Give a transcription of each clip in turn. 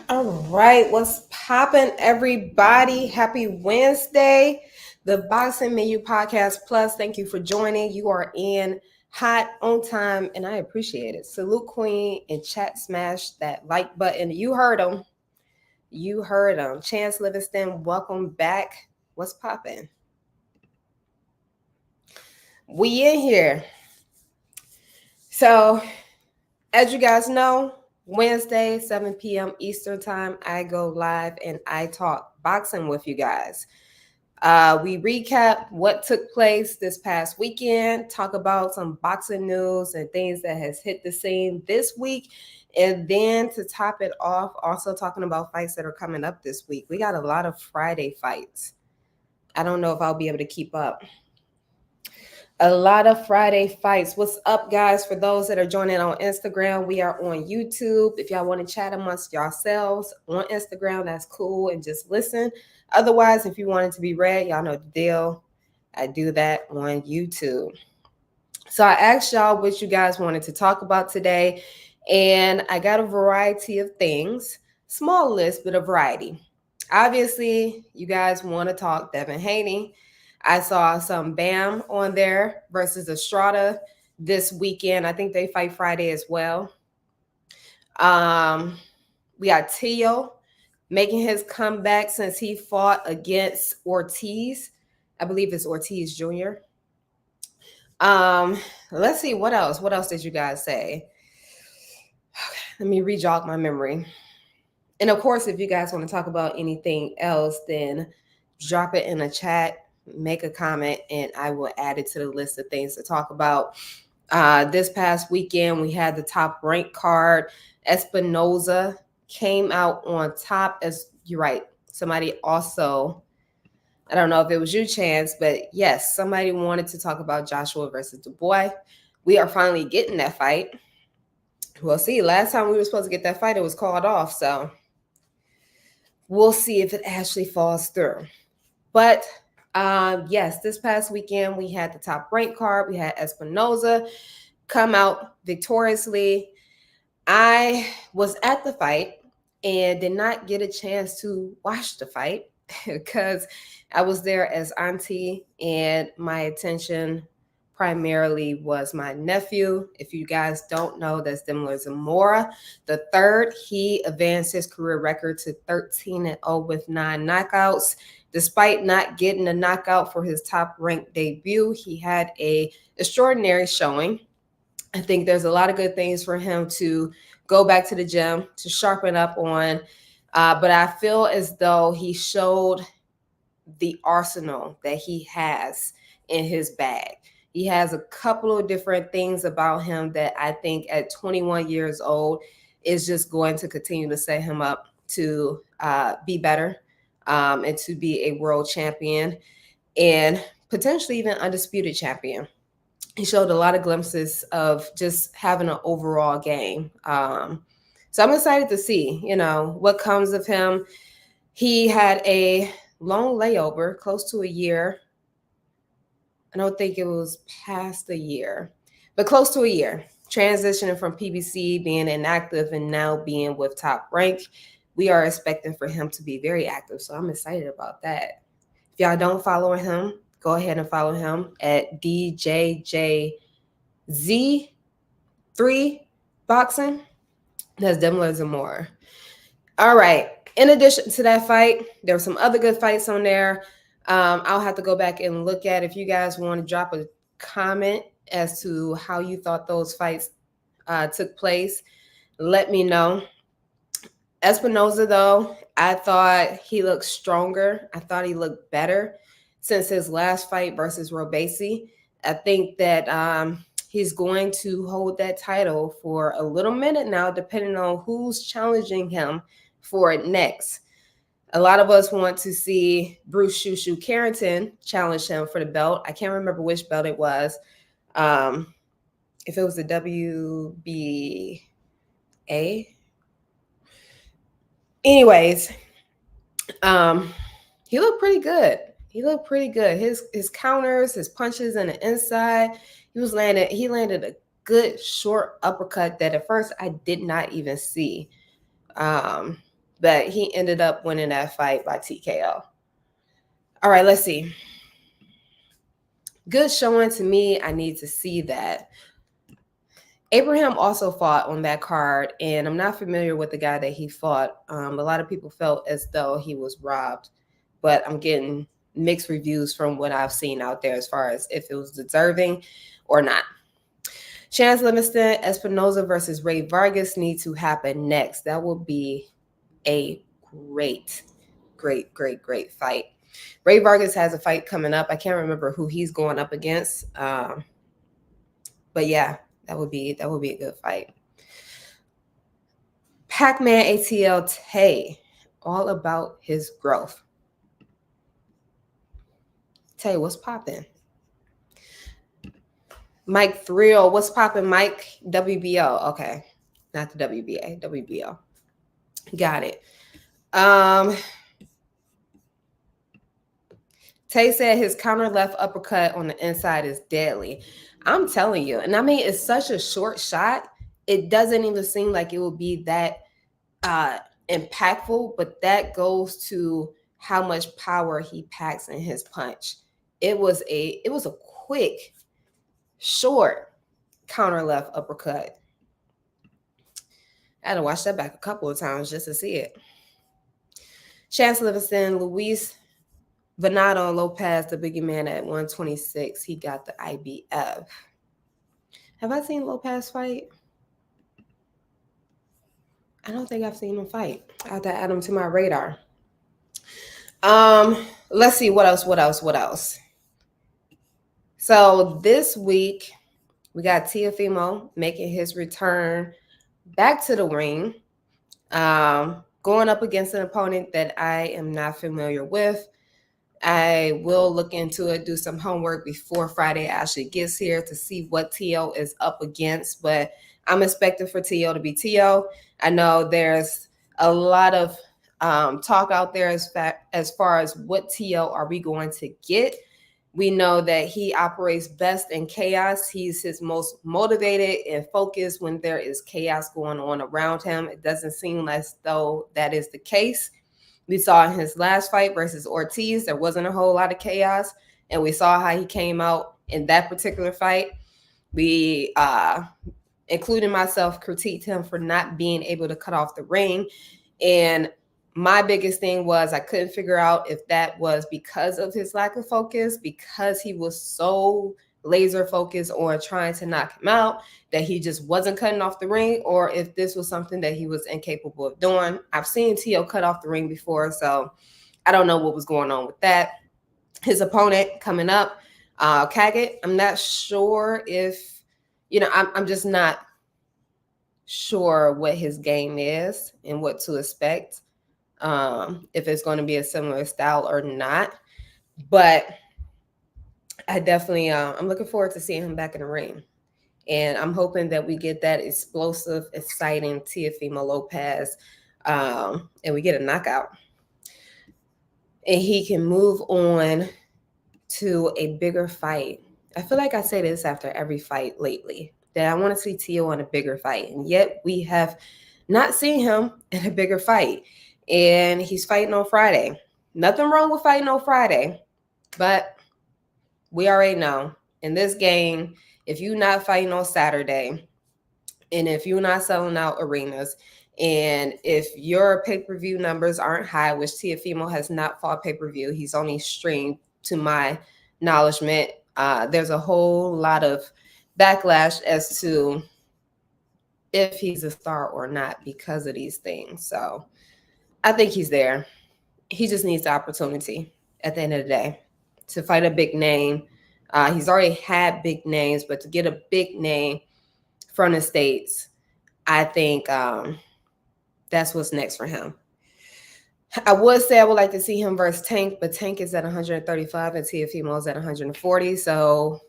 All right, what's poppin', everybody? Happy Wednesday. The Boxing Menu Podcast Plus. Thank you for joining. You are in hot on time, and I appreciate it. Salute Queen and chat smash that like button. You heard them. You heard them. Chance Livingston, welcome back. What's poppin'? We in here. So, as you guys know, Wednesday, 7 p.m. Eastern Time, I go live and I talk boxing with you guys. We recap what took place this past weekend, talk about some boxing news and things that has hit the scene this week. And then to top it off, also talking about fights that are coming up this week. We got a lot of Friday fights. I don't know if I'll be able to keep up. A lot of Friday fights. What's up, guys? For those that are joining on Instagram, we are on YouTube. If y'all want to chat amongst yourselves on Instagram, that's cool, and just listen. Otherwise, if you want it to be read, y'all know the deal. I do that on YouTube. So I asked y'all what you guys wanted to talk about today, and I got a variety of things. Small list, but a variety. Obviously, you guys want to talk Devin Haney. I saw some Bam on there versus Estrada this weekend. I think they fight Friday as well. We got Teo making his comeback since he fought against Ortiz. I believe it's Ortiz Jr. Let's see what else. What else did you guys say? Let me re-jog my memory. And of course, if you guys want to talk about anything else, then drop it in the chat, make a comment, and I will add it to the list of things to talk about. This past weekend, we had the top ranked card. Espinoza came out on top. As you're right, somebody also, I don't know if it was you, Chance, but yes, somebody wanted to talk about Joshua versus Dubois. We are finally getting that fight. We'll see. Last time we were supposed to get that fight, it was called off. So we'll see if it actually falls through. But yes, this past weekend, we had the top ranked card. We had Espinoza come out victoriously. I was at the fight and did not get a chance to watch the fight because I was there as auntie, and my attention primarily was my nephew. If you guys don't know, that's Demler Zamora the third. He advanced his career record to 13-0 with 9 knockouts. Despite not getting a knockout for his top-ranked debut, he had a extraordinary showing. I think there's a lot of good things for him to go back to the gym, to sharpen up on. But I feel as though he showed the arsenal that he has in his bag. He has a couple of different things about him that I think at 21 years old is just going to continue to set him up to be better and to be a world champion and potentially even undisputed champion. He showed a lot of glimpses of just having an overall game. So I'm excited to see, what comes of him. He had a long layover, close to a year. I don't think it was past a year, but close to a year. Transitioning from PBC, being inactive, and now being with Top Rank. We are expecting for him to be very active, so I'm excited about that. If y'all don't follow him, go ahead and follow him at DJJZ3 Boxing. That's Demler Zamora. All right. In addition to that fight, there were some other good fights on there. I'll have to go back and look at. If you guys want to drop a comment as to how you thought those fights took place, let me know. Espinoza, though, I thought he looked stronger. I thought he looked better since his last fight versus Robesi. I think that he's going to hold that title for a little minute now, depending on who's challenging him for it next. A lot of us want to see Bruce Shushu Carrington challenge him for the belt. I can't remember which belt it was. If it was the WBA. Anyways, he looked pretty good. His counters, his punches on the inside, he landed a good short uppercut that at first I did not even see. but he ended up winning that fight by TKO. All right, let's see. Good showing to me. I need to see that. Abraham also fought on that card, and I'm not familiar with the guy that he fought. A lot of people felt as though he was robbed, but I'm getting mixed reviews from what I've seen out there as far as if it was deserving or not. Chance Livingston, Espinoza versus Ray Vargas need to happen next. That will be a great fight. Ray Vargas has a fight coming up. I can't remember who he's going up against, but yeah, that would be a good fight. Pac-Man ATL Tay, all about his growth. Tay, what's popping? Mike Thrill, what's popping? Mike WBO, okay, not the WBA, WBO. Got it. Tay said his counter left uppercut on the inside is deadly. I'm telling you, and I mean it's such a short shot. It doesn't even seem like it would be that impactful, but that goes to how much power he packs in his punch. It was a quick, short counter left uppercut. I had to watch that back a couple of times just to see it. Chance Livingston, Luis Venado Lopez, the biggie man at 126. He got the IBF. Have I seen Lopez fight? I don't think I've seen him fight. I have to add him to my radar. Let's see what else. So this week we got Teofimo making his return back to the ring, going up against an opponent that I am not familiar with. I will look into it, do some homework before Friday actually gets here to see what Teo is up against, but I'm expecting for Teo to be Teo. I know there's a lot of talk out there as far as what Teo are we going to get. We know that he operates best in chaos. He's his most motivated and focused when there is chaos going on around him. It doesn't seem as though that is the case. We saw in his last fight versus Ortiz, there wasn't a whole lot of chaos. And we saw how he came out in that particular fight. We, including myself, critiqued him for not being able to cut off the ring. And my biggest thing was I couldn't figure out if that was because of his lack of focus, because he was so laser focused on trying to knock him out that he just wasn't cutting off the ring, or if this was something that he was incapable of doing. I've seen Teo cut off the ring before, so I don't know what was going on with that. His opponent coming up, Kaget, I'm not sure if, I'm just not sure what his game is and what to expect, if it's going to be a similar style or not. But I definitely, I'm looking forward to seeing him back in the ring. And I'm hoping that we get that explosive, exciting Teofimo Lopez, and we get a knockout. And he can move on to a bigger fight. I feel like I say this after every fight lately, that I want to see Teo in a bigger fight. And yet we have not seen him in a bigger fight. And he's fighting on Friday. Nothing wrong with fighting on Friday, but we already know in this game, if you're not fighting on Saturday, and if you're not selling out arenas, and if your pay-per-view numbers aren't high, which Teofimo has not fought pay-per-view, he's only streamed to my acknowledgement, there's a whole lot of backlash as to if he's a star or not because of these things. So I think he's there. He just needs the opportunity at the end of the day to fight a big name. He's already had big names, but to get a big name from the States, I think that's what's next for him. I would say I would like to see him versus Tank, but Tank is at 135 and Teofimo is at 140. So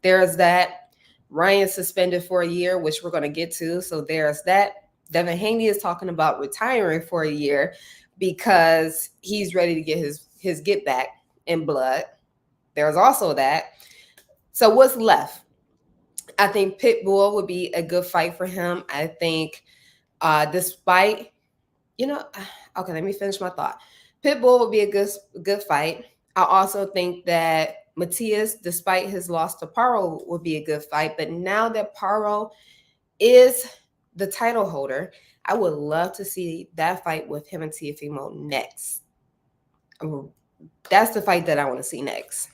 there's that. Ryan's suspended for a year, which we're going to get to. So there's that. Devin Haney is talking about retiring for a year because he's ready to get his get back in blood. There's also that. So what's left? I think Pitbull would be a good fight for him. I think despite, Okay, let me finish my thought. Pitbull would be a good fight. I also think that Matias, despite his loss to Paro, would be a good fight. But now that Paro is the title holder, I would love to see that fight with him and Teofimo next. That's the fight that I want to see next.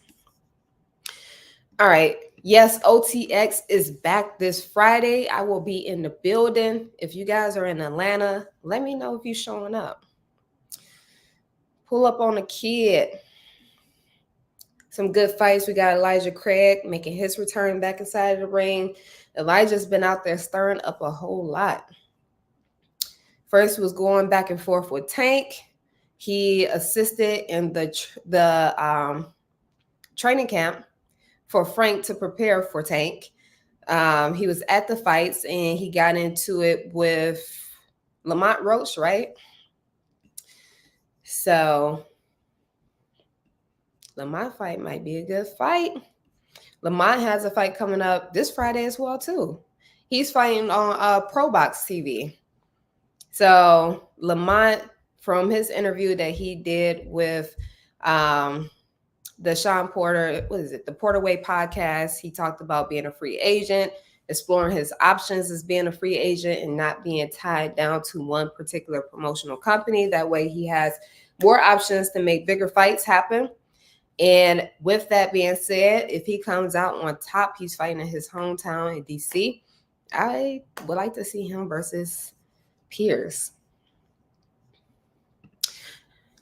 All right. Yes, OTX is back this Friday. I will be in the building. If you guys are in Atlanta, let me know if you're showing up. Pull up on a kid. Some good fights. We got Elijah Craig making his return back inside of the ring. Elijah's been out there stirring up a whole lot. First was going back and forth with Tank. He assisted in the training camp for Frank to prepare for Tank. He was at the fights and he got into it with Lamont Roach, right? So Lamont fight might be a good fight. Lamont has a fight coming up this Friday as well, too. He's fighting on Pro Box TV. So Lamont, from his interview that he did with the Sean Porter, the Porter Way podcast, he talked about being a free agent, exploring his options as being a free agent and not being tied down to one particular promotional company. That way he has more options to make bigger fights happen. And with that being said, if he comes out on top, he's fighting in his hometown in DC. I would like to see him versus Pierce.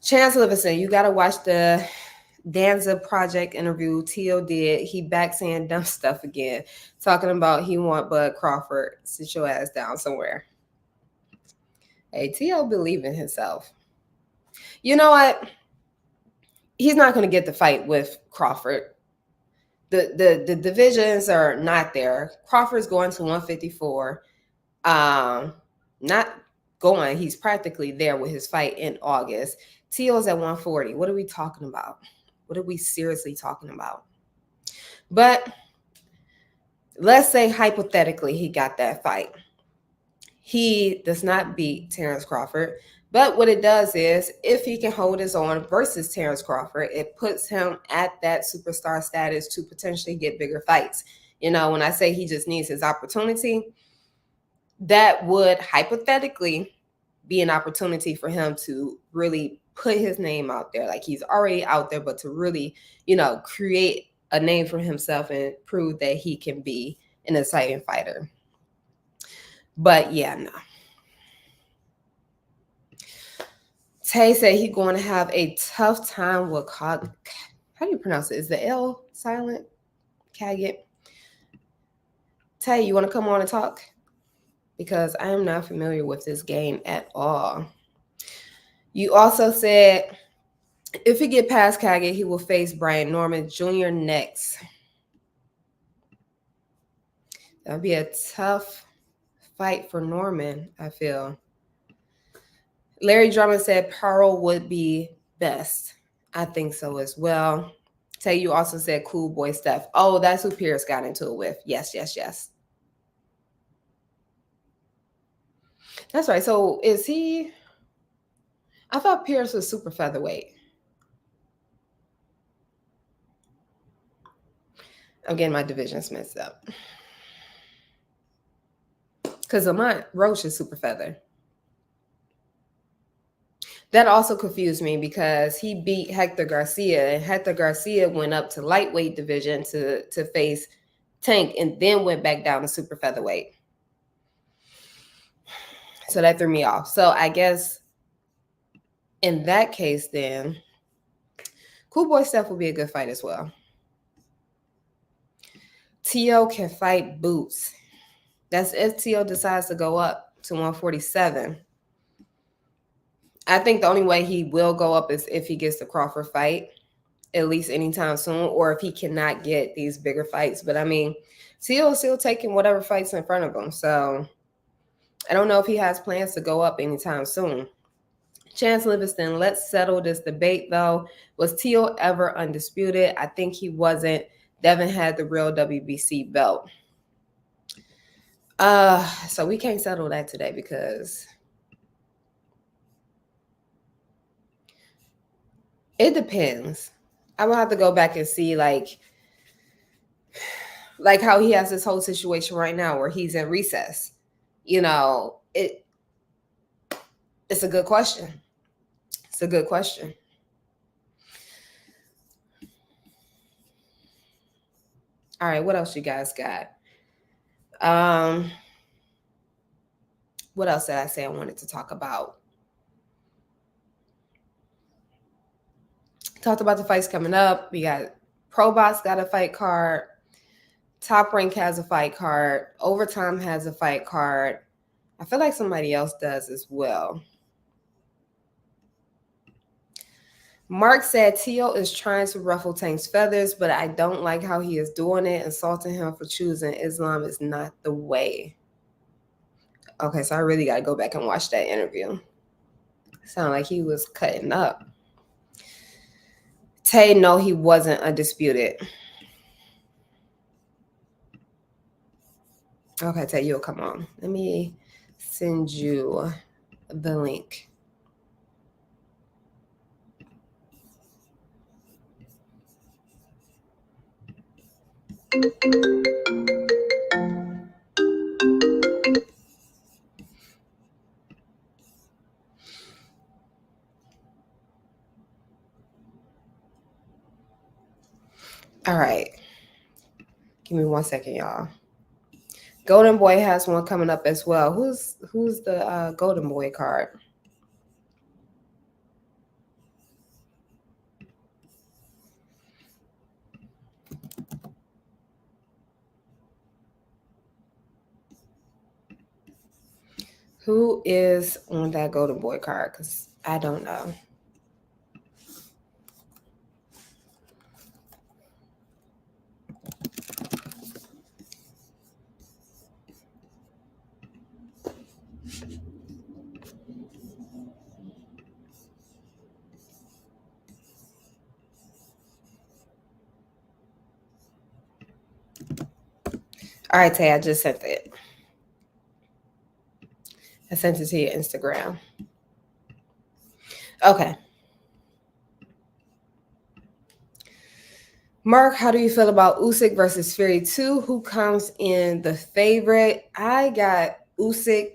Chance Livingston, you got to watch the Danza Project interview Tio did. He back saying dumb stuff again, talking about he want Bud Crawford. Sit your ass down somewhere. Hey, Tio believe in himself. You know what? He's not going to get the fight with Crawford. The divisions are not there. Crawford's going to 154. Not going. He's practically there with his fight in August. Tio's at 140. What are we talking about? What are we seriously talking about? But let's say hypothetically he got that fight. He does not beat Terrence Crawford. But what it does is, if he can hold his own versus Terrence Crawford, it puts him at that superstar status to potentially get bigger fights. You know, when I say he just needs his opportunity, that would hypothetically be an opportunity for him to really put his name out there. Like, he's already out there, but to really, you know, create a name for himself and prove that he can be an exciting fighter. But yeah, no. Tay said he's going to have a tough time with how do you pronounce it? Is the L silent? Caget. Tay, you want to come on and talk? Because I am not familiar with this game at all. You also said if he get past Caget, he will face Brian Norman Jr. next. That'll be a tough fight for Norman, I feel. Larry Drummond said Pearl would be best. I think so as well. Tay, you also said Cool Boy Steph. Oh, that's who Pierce got into it with. Yes. That's right. So is he? I thought Pierce was super featherweight. I'm getting my divisions mixed up. Because Lamont Roach is super feather. That also confused me because he beat Hector Garcia, and Hector Garcia went up to lightweight division to face Tank and then went back down to super featherweight. So that threw me off. So I guess in that case, then Cool Boy Steph will be a good fight as well. Tio can fight Boots. That's if Tio decides to go up to 147. I think the only way he will go up is if he gets the Crawford fight, at least anytime soon, or if he cannot get these bigger fights. But I mean, Tio is still taking whatever fights in front of him. So I don't know if he has plans to go up anytime soon. Chance Livingston, let's settle this debate though. Was Tio ever undisputed? I think he wasn't. Devin had the real WBC belt. So we can't settle that today because It depends. I will have to go back and see like how he has this whole situation right now where he's in recess. You know, it's a good question. It's a good question. All right, what else you guys got? Um, what else did I say I wanted to talk about? Talked about the fights coming up. We got Probot's got a fight card. Top Rank has a fight card. Overtime has a fight card. I feel like somebody else does as well. Mark said Tio is trying to ruffle Tank's feathers, but I don't like how he is doing it. Insulting him for choosing Islam is not the way. Okay, so I really got to go back and watch that interview. Sound like he was cutting up. Tay, no, he wasn't undisputed. Okay, Tay, you'll come on. Let me send you the link. All right. Give me 1 second, y'all. Golden Boy has one coming up as well. Who's the Golden Boy card? Who is on that Golden Boy card? Because I don't know. All right, Tay, I just sent it. I sent it to your Instagram. Okay. Mark, how do you feel about Usyk versus Fury 2? Who comes in the favorite? I got Usyk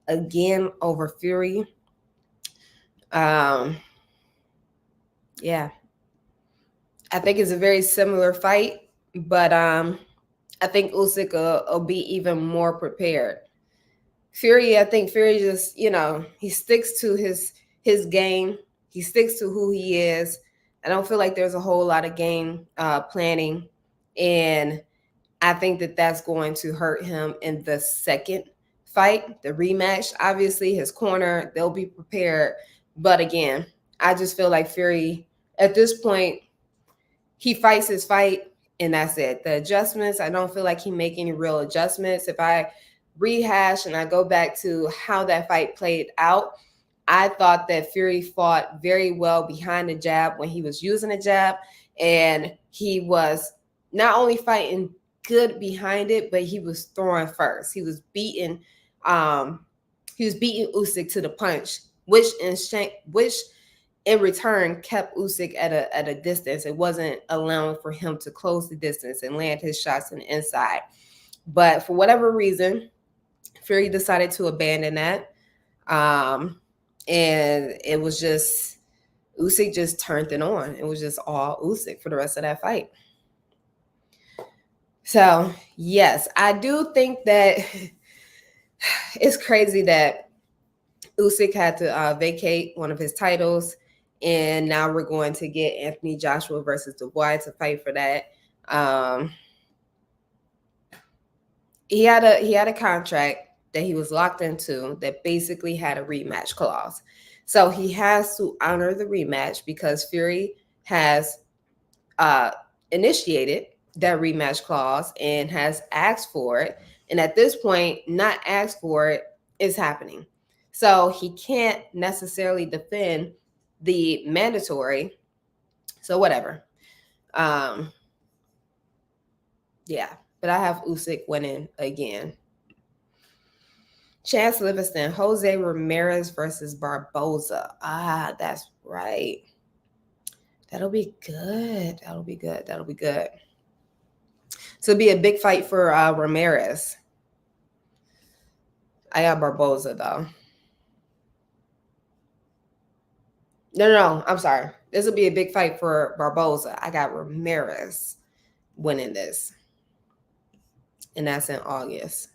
again over Fury. Yeah. I think it's a very similar fight, but I think Usyk will be even more prepared. Fury, I think Fury just, he sticks to his game. He sticks to who he is. I don't feel like there's a whole lot of game planning, and I think that that's going to hurt him in the second fight, the rematch. Obviously, his corner, they'll be prepared, but again, I just feel like Fury at this point, he fights his fight, and that's it. The adjustments, I don't feel like he make any real adjustments. If I rehash and I go back to how that fight played out, I thought that Fury fought very well behind the jab when he was using a jab, and he was not only fighting good behind it, but he was throwing first. He was beating Usyk to the punch, which in return kept Usyk at a distance. It wasn't allowing for him to close the distance and land his shots in the inside. But for whatever reason, Fury decided to abandon that. And it was just Usyk just turned it on. It was just all Usyk for the rest of that fight. So yes, I do think that it's crazy that Usyk had to vacate one of his titles, and now we're going to get Anthony Joshua versus Dubois to fight for that. He had a contract that he was locked into that basically had a rematch clause. So he has to honor the rematch because Fury has initiated that rematch clause and has asked for it. And at this point, not asked for it is happening. So he can't necessarily defend the mandatory. So whatever. Yeah, but I have Usyk winning again. Chance Livingston, Jose Ramirez versus Barboza. Ah, that's right. That'll be good. That'll be good. That'll be good. So it'll be a big fight for Ramirez. I got Barboza though. No. I'm sorry. This will be a big fight for Barboza. I got Ramirez winning this, and that's in August.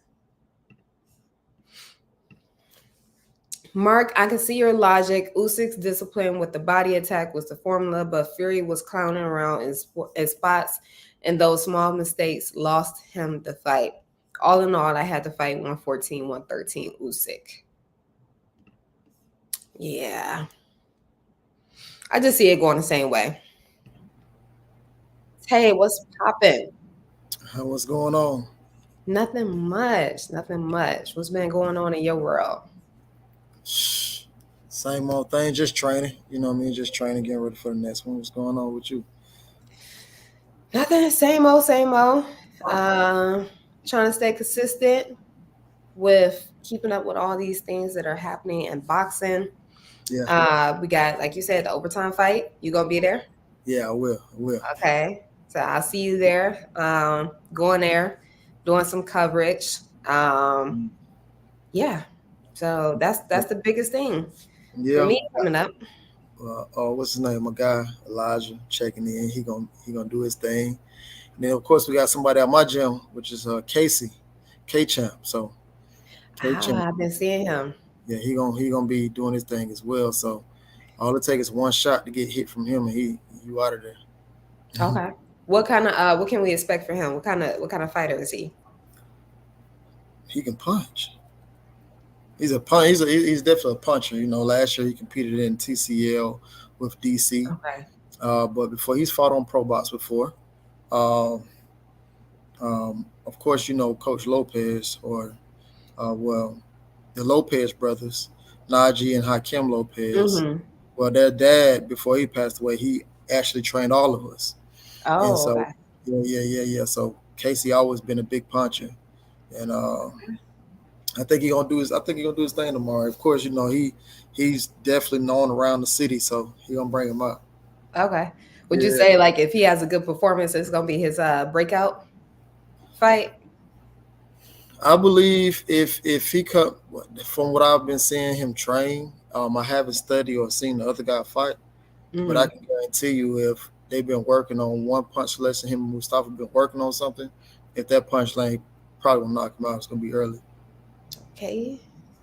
Mark, I can see your logic. Usyk's discipline with the body attack was the formula, but Fury was clowning around in spots, and those small mistakes lost him the fight. All in all, I had to fight 114, 113 Usyk. Yeah. I just see it going the same way. Hey, what's popping? What's going on? Nothing much. Nothing much. What's been going on in your world? Same old thing, just training. You know what I mean? Just training, getting ready for the next one. What's going on with you? Nothing. Same old, same old. Trying to stay consistent with keeping up with all these things that are happening in boxing. Yeah. We got, like you said, the overtime fight. You gonna be there? Yeah, I will. I will. Okay. So I'll see you there. Going there, doing some coverage. Yeah. So that's the biggest thing for Yeah. me coming up. What's his name? My guy Elijah checking in. He gonna do his thing. And then of course we got somebody at my gym, which is Casey, K Champ. So K Champ. I've been seeing him. Yeah, he gonna be doing his thing as well. So all it takes is one shot to get hit from him, and you out of there. Okay. What can we expect for him? What kind of fighter is he? He can punch. He's a punch. He's definitely a puncher. You know, last year he competed in TCL with DC. Okay. But before he's fought on Pro Box before. Um, of course, you know Coach Lopez, or well, the Lopez brothers, Najee and Hakim Lopez. Mm-hmm. Well, their dad, before he passed away, he actually trained all of us, and Oh, so okay. yeah. So Casey always been a big puncher, and I think he gonna do his. I think he gonna do his thing tomorrow. Of course, you know he's definitely known around the city, so he gonna bring him up. Okay. Would you Yeah, say like if he has a good performance, it's gonna be his breakout fight? I believe if he cut from what I've been seeing him train, I haven't studied or seen the other guy fight, but I Mm, can guarantee you if they've been working on one punch lesson, him and Mustafa been working on something. If that punch lane probably will knock him out, it's gonna be early. okay.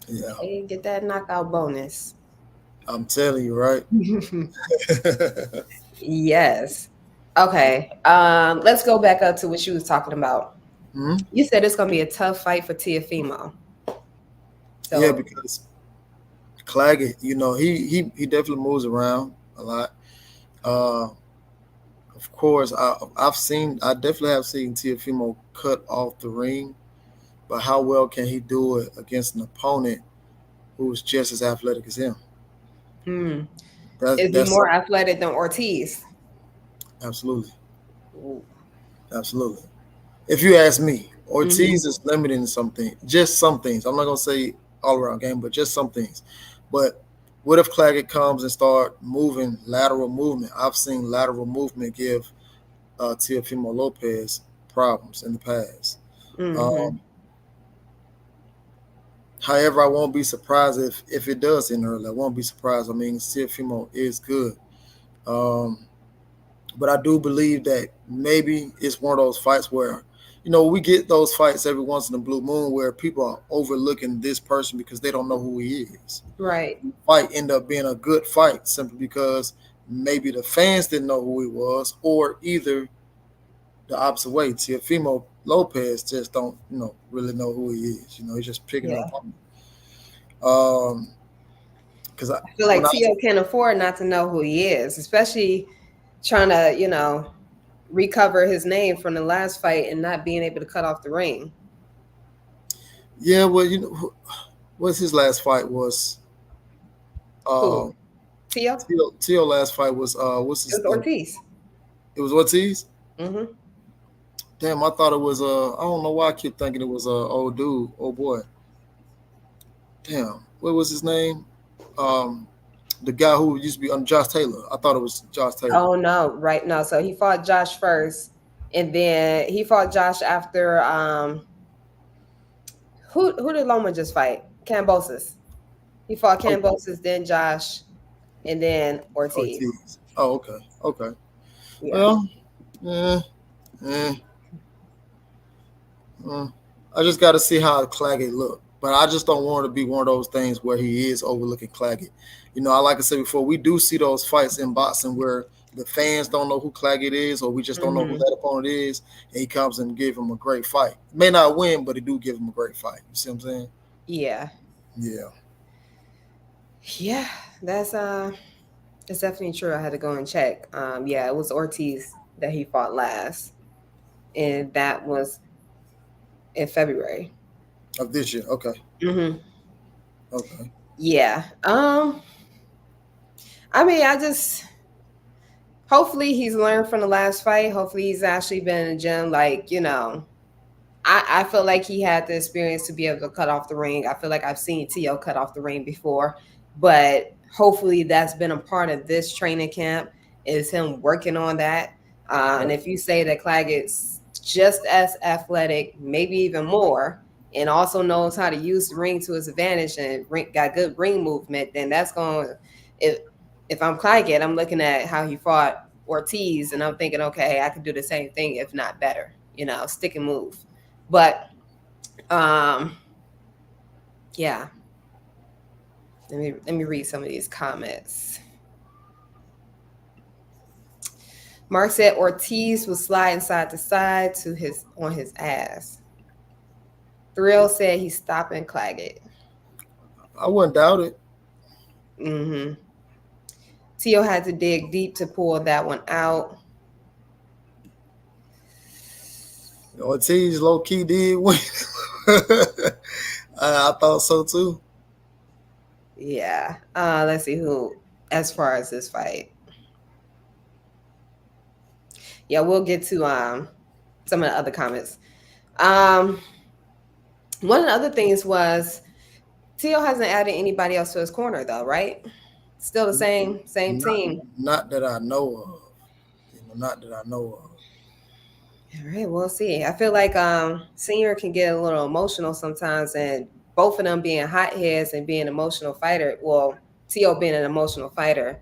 Yeah, Okay. Get that knockout bonus. I'm telling you, right? Yes. Okay. Let's go back up to what you was talking about. Hmm. You said it's gonna be a tough fight for Teofimo. Yeah, So, because Claggett, you know, he definitely moves around a lot. Uh, of course, I definitely have seen Teofimo cut off the ring, but how well can he do it against an opponent who's just as athletic as him? hmm, That's is he that's more something. athletic than Ortiz? Absolutely, Ooh. absolutely. If you ask me, Mm-hmm. Ortiz is limited in something, just some things. I'm not gonna say all around game, but just some things. But what if Claggett comes and start moving lateral movement? I've seen lateral movement give Teofimo Lopez problems in the past. Mm-hmm. Um, However, I won't be surprised if it does end early. I won't be surprised. I mean, Teofimo is good. Um, but I do believe that maybe it's one of those fights where, you know, we get those fights every once in a blue moon where people are overlooking this person because they don't know who he is. Right. Fight end up being a good fight simply because maybe the fans didn't know who he was, or either the opposite way. Teofimo Lopez just don't, you know, really know who he is. You know, he's just picking Yeah. up on him. Because I feel when like I Tio can't afford not to know who he is, especially trying to, recover his name from the last fight and not being able to cut off the ring. yeah, well, you know, what's his last fight was Who? um Tio? Tio last fight was what's It his was name? Ortiz. It was Ortiz. Mm-hmm. Damn, I thought it was I don't know why I keep thinking it was old dude, oh boy. Damn, what was his name? Um, The guy who used to be on Josh Taylor. I thought it was Josh Taylor. Oh no, right? No. So he fought Josh first, and then he fought Josh after who did Loma just fight? Cambosis. He fought Oh, Cambosis, then Josh, and then Ortiz. Ortiz. Oh, okay. Okay. Yeah. Well, eh, eh, eh. I just got to see how Claggett look. But I just don't want it to be one of those things where he is overlooking Claggett. I like I said before, we do see those fights in boxing where the fans don't know who Claggett is, or we just don't know who Hmm. that opponent is, and he comes and give him a great fight. May not win, but he do give him a great fight. You see what I'm saying? Yeah. Yeah. Yeah. That's definitely true. I had to go and check. Yeah, it was Ortiz that he fought last, and that was in February. Of this year. Okay. Hmm. Okay. Yeah. I mean, I just hopefully he's learned from the last fight. Hopefully he's actually been in the gym. Like, I feel like he had the experience to be able to cut off the ring. I feel like I've seen Tio cut off the ring before, but hopefully that's been a part of this training camp is him working on that. And Right. if you say that Claggett's just as athletic, maybe even more, and also knows how to use the ring to his advantage and got good ring movement, then that's going. If if I'm Claggett, I'm looking at how he fought Ortiz, and I'm thinking, okay, I could do the same thing, if not better. Stick and move. But um, yeah, let me read some of these comments. Mark said Ortiz was sliding side to side to his on his ass. Thrill said he's stopping Claggett. I wouldn't doubt it. Mm-hmm. Tio had to dig deep to pull that one out. Ortiz low key did win. I thought so too. Yeah. Let's see who as far as this fight. Yeah, we'll get to some of the other comments. Um, one of the other things was Tio hasn't added anybody else to his corner though, right? Still the same Not, team. not that I know of. Not that I know of. All right, we'll see. I feel like Senior can get a little emotional sometimes, and both of them being hotheads and being emotional fighter. Well, Tio being an emotional fighter.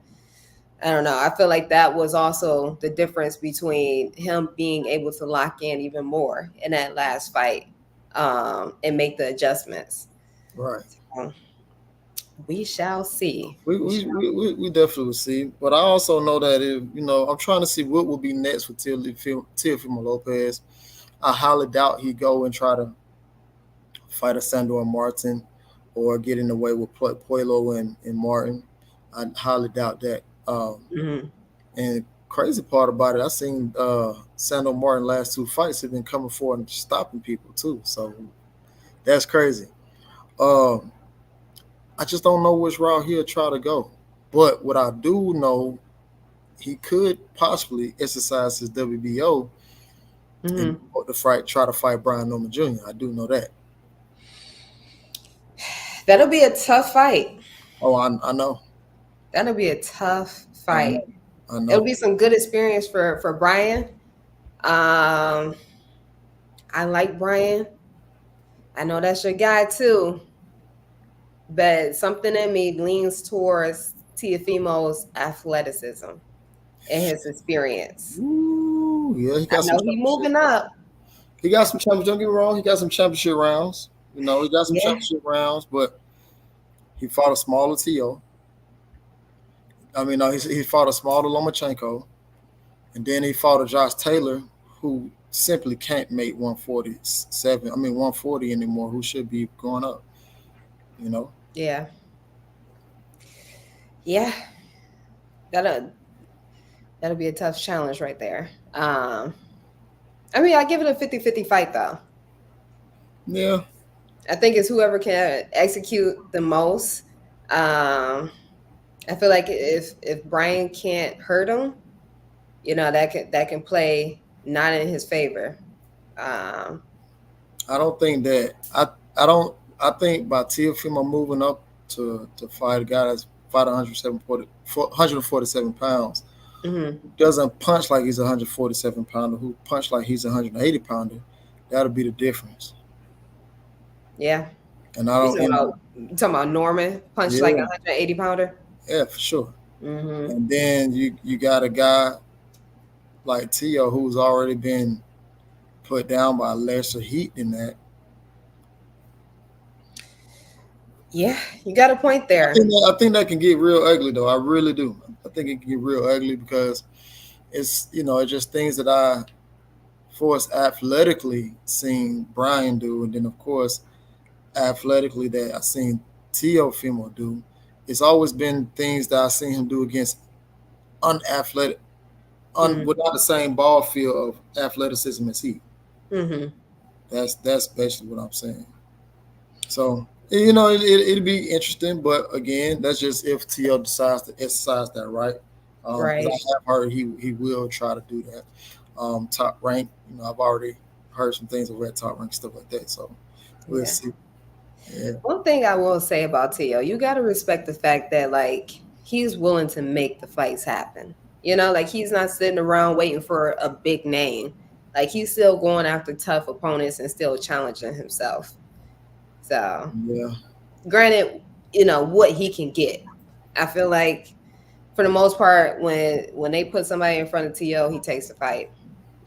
I don't know. I feel like that was also the difference between him being able to lock in even more in that last fight, and make the adjustments. Right. So, we shall see. We, We we, shall. we, we we definitely will see. But I also know that if I'm trying to see what will be next for Teofimo Lopez. I highly doubt he go and try to fight a Sandor Martin or get in the way with Puelo and Martin. I highly doubt that. Mhm. And crazy part about it, I seen Sandor Martin last two fights have been coming forward and stopping people too. So that's crazy. Um, I just don't know which route he'll try to go. But what I do know, he could possibly exercise his WBO and Mhm. try to fight Brian Norman Jr. I do know that. That'll be a tough fight. Oh, I know. That'll be a tough I fight. know. I It'll know. be some good experience for Brian. Um, I like Brian. I know that's your guy too, but something in me leans towards Teofimo's athleticism and his experience. Ooh, yeah, he I got some know he championship. moving up. He got some championship. Don't get me wrong. He got some championship rounds. He got some Yeah, championship rounds, but he fought a smaller T.O. I mean, no, he fought a smaller Lomachenko, and then he fought a Josh Taylor who simply can't make 147. I mean, 140 anymore. Who should be going up? You know. yeah, yeah. That'll that'll be a tough challenge right there. I mean, I give it a 50-50 fight though. Yeah, I think it's whoever can execute the most. Um, I feel like if Brian can't hurt him, that can play not in his favor. Um, I don't think that I don't. I think by Teofimo moving up to fight a guy that's fight 147 pounds, Hmm. doesn't punch like he's a 147 pounder, who punch like he's a 180 pounder, that'll be the difference. Yeah. And I You don't, talking about, you talking about Norman punched like a yeah, 180 pounder? yeah, for sure. Hmm. And then you got a guy like Tio who's already been put down by lesser heat than that. Yeah, you got a point there. I think that can get real ugly though. I really do. I think it can get real ugly because it's just things that I force athletically seen Brian do, and then of course athletically that I seen Teofimo do. It's always been things that I seen him do against unathletic, without the same ball feel of athleticism as he. Mm-hmm. That's basically what I'm saying. So it'll be interesting, but again, that's just if TL decides to exercise that right. Because Right. I have heard he will try to do that. Top rank, I've already heard some things over at top rank stuff like that. So we'll Yeah. see. Yeah, One thing I will say about Tio, you got to respect the fact that like he's willing to make the fights happen. Like he's not sitting around waiting for a big name. Like he's still going after tough opponents and still challenging himself. So, yeah, granted, what he can get. I feel like for the most part, when they put somebody in front of To, he takes the fight.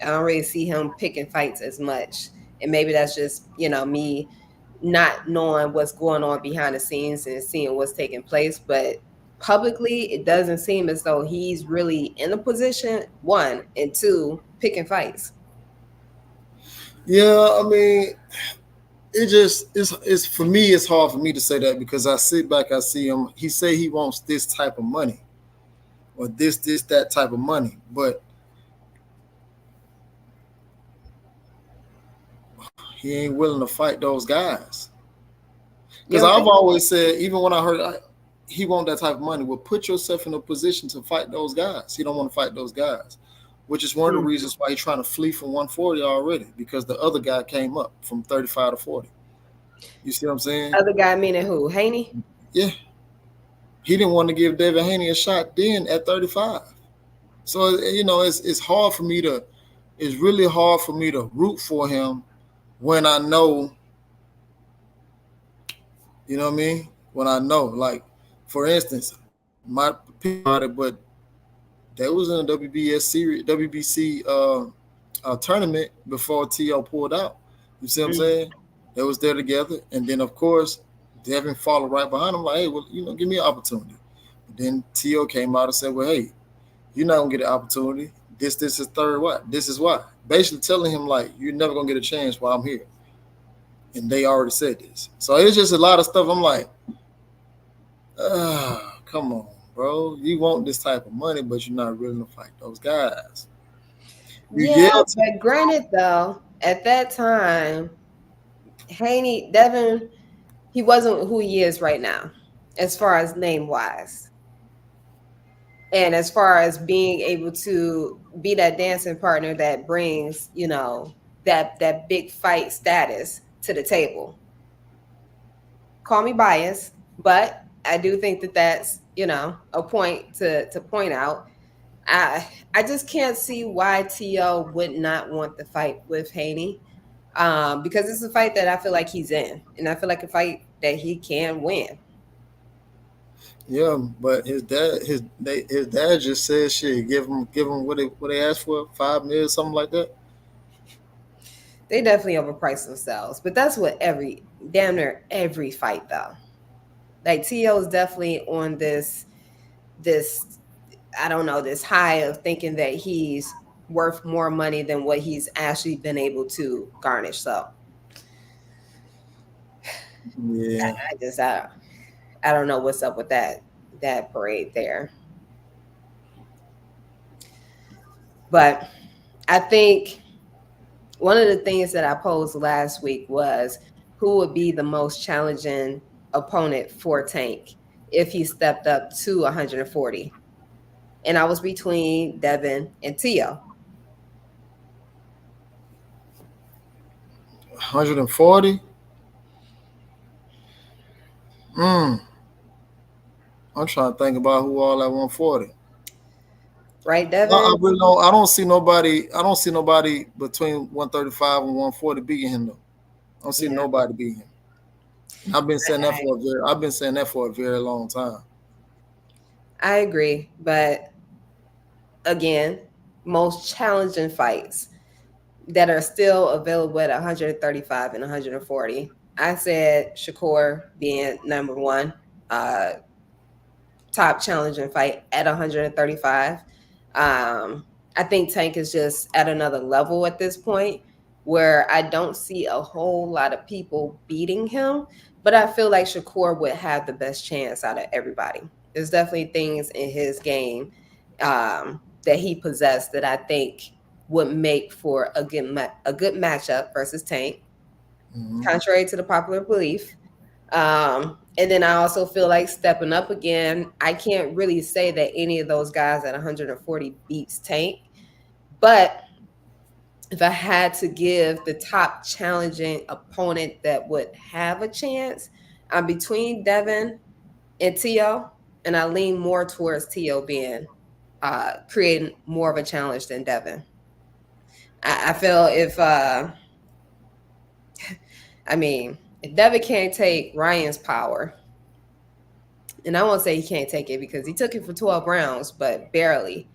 I don't really see him picking fights as much. And maybe that's just, me not knowing what's going on behind the scenes and seeing what's taking place. But publicly, it doesn't seem as though he's really in a position, one, and two, picking fights. yeah. I mean, it's for me. It's hard for me to say that because I sit back, I see him. He say he wants this type of money or this that type of money, but he ain't willing to fight those guys. You Because don't I've think? always said, even when I heard he want that type of money, well, put yourself in a position to fight those guys. He don't want to fight those guys, which is one of the Hmm. reasons why he's trying to flee from 140 already because the other guy came up from 35 to 40. You see what I'm saying? Other guy meaning who? Haney? Yeah, he didn't want to give David Haney a shot then at 35. So it's hard for me to, it's really hard for me to root for him when I know, you know what I mean? When I know, like, for instance, my opinion about it, but they was in a WBS series, WBC tournament before TL pulled out. You see what I'm Mm. saying? They was there together, and then of course Devin followed right behind him, like, hey, well, give me an opportunity. But then TL came out and said, well, hey, you're not gonna get an opportunity. This is third what? This is why. Basically telling him like you're never gonna get a chance while I'm here. And they already said this. So it's just a lot of stuff. I'm like, come on, bro. You want this type of money, but you're not willing to fight those guys. You Yeah, yell to but granted though, at that time, Devin, he wasn't who he is right now, as far as name wise. And as far as being able to be that dancing partner that brings, that big fight status to the table. Call me biased, but I do think that that's, a point to point out. I just can't see why To would not want the fight with Haney. Because it's a fight that I feel like he's in, and I feel like a fight that he can win. yeah, but his dad just said shit. Give him what they asked for, 5 million, something like that. They definitely overprice themselves, but that's what damn near every fight though. Like To is definitely on this I don't know, this high of thinking that he's worth more money than what he's actually been able to garnish. So Yeah, I don't know what's up with that parade there. But I think one of the things that I posed last week was who would be the most challenging opponent for Tank if he stepped up to 140. And I was between Devin and To. 140. Mm, I'm trying to think about who all at 140. Right, I Devin? really don't. I don't see nobody. I don't see nobody between 135 and 140 beating him though. I don't see Yeah, nobody beating him. And I've been saying that I, for a very. I've been saying that for a very long time. I agree. But again, most challenging fights that are still available at 135 and 140. I said Shakur being number one, uh, top challenging fight at 135. I think Tank is just at another level at this point where I don't see a whole lot of people beating him, but I feel like Shakur would have the best chance out of everybody. There's definitely things in his game that he possessed that I think would make for a good matchup versus Tank, Hmm. contrary to the popular belief. And then I also feel like stepping up again. I can't really say that any of those guys at 140 beats Tank, but if I had to give the top challenging opponent that would have a chance, I'm between Devin and Tio, and I lean more towards Tio being creating more of a challenge than Devin. I feel I mean, if Devin can't take Ryan's power, and I won't say he can't take it because he took it for 12 rounds, but barely.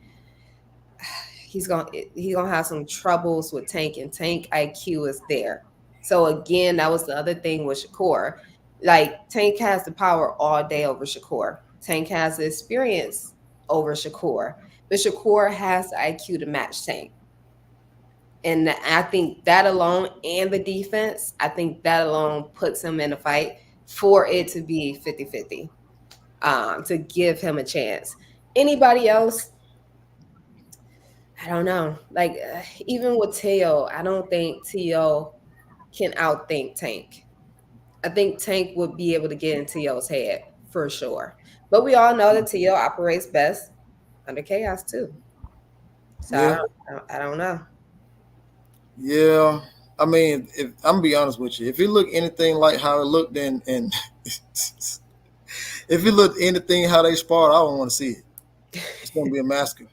He's gonna he's gonna have some troubles with Tank, and Tank IQ is there. So again, that was the other thing with Shakur. Like Tank has the power all day over Shakur. Tank has the experience over Shakur, but Shakur has the IQ to match Tank. And I think that alone and the defense, I think that alone puts him in a fight for it to be 50-50, to give him a chance. Anybody else, I don't know. Like even with Teo, I don't think Teo can outthink Tank. I think Tank would be able to get in Teo's head for sure. But we all know that Teo operates best under chaos too. So Yeah, I don't know. yeah. I mean, if I'm gonna be honest with you, if it looked anything like how it looked, then and if it looked anything how they sparred, I don't want to see it. It's gonna be a massacre.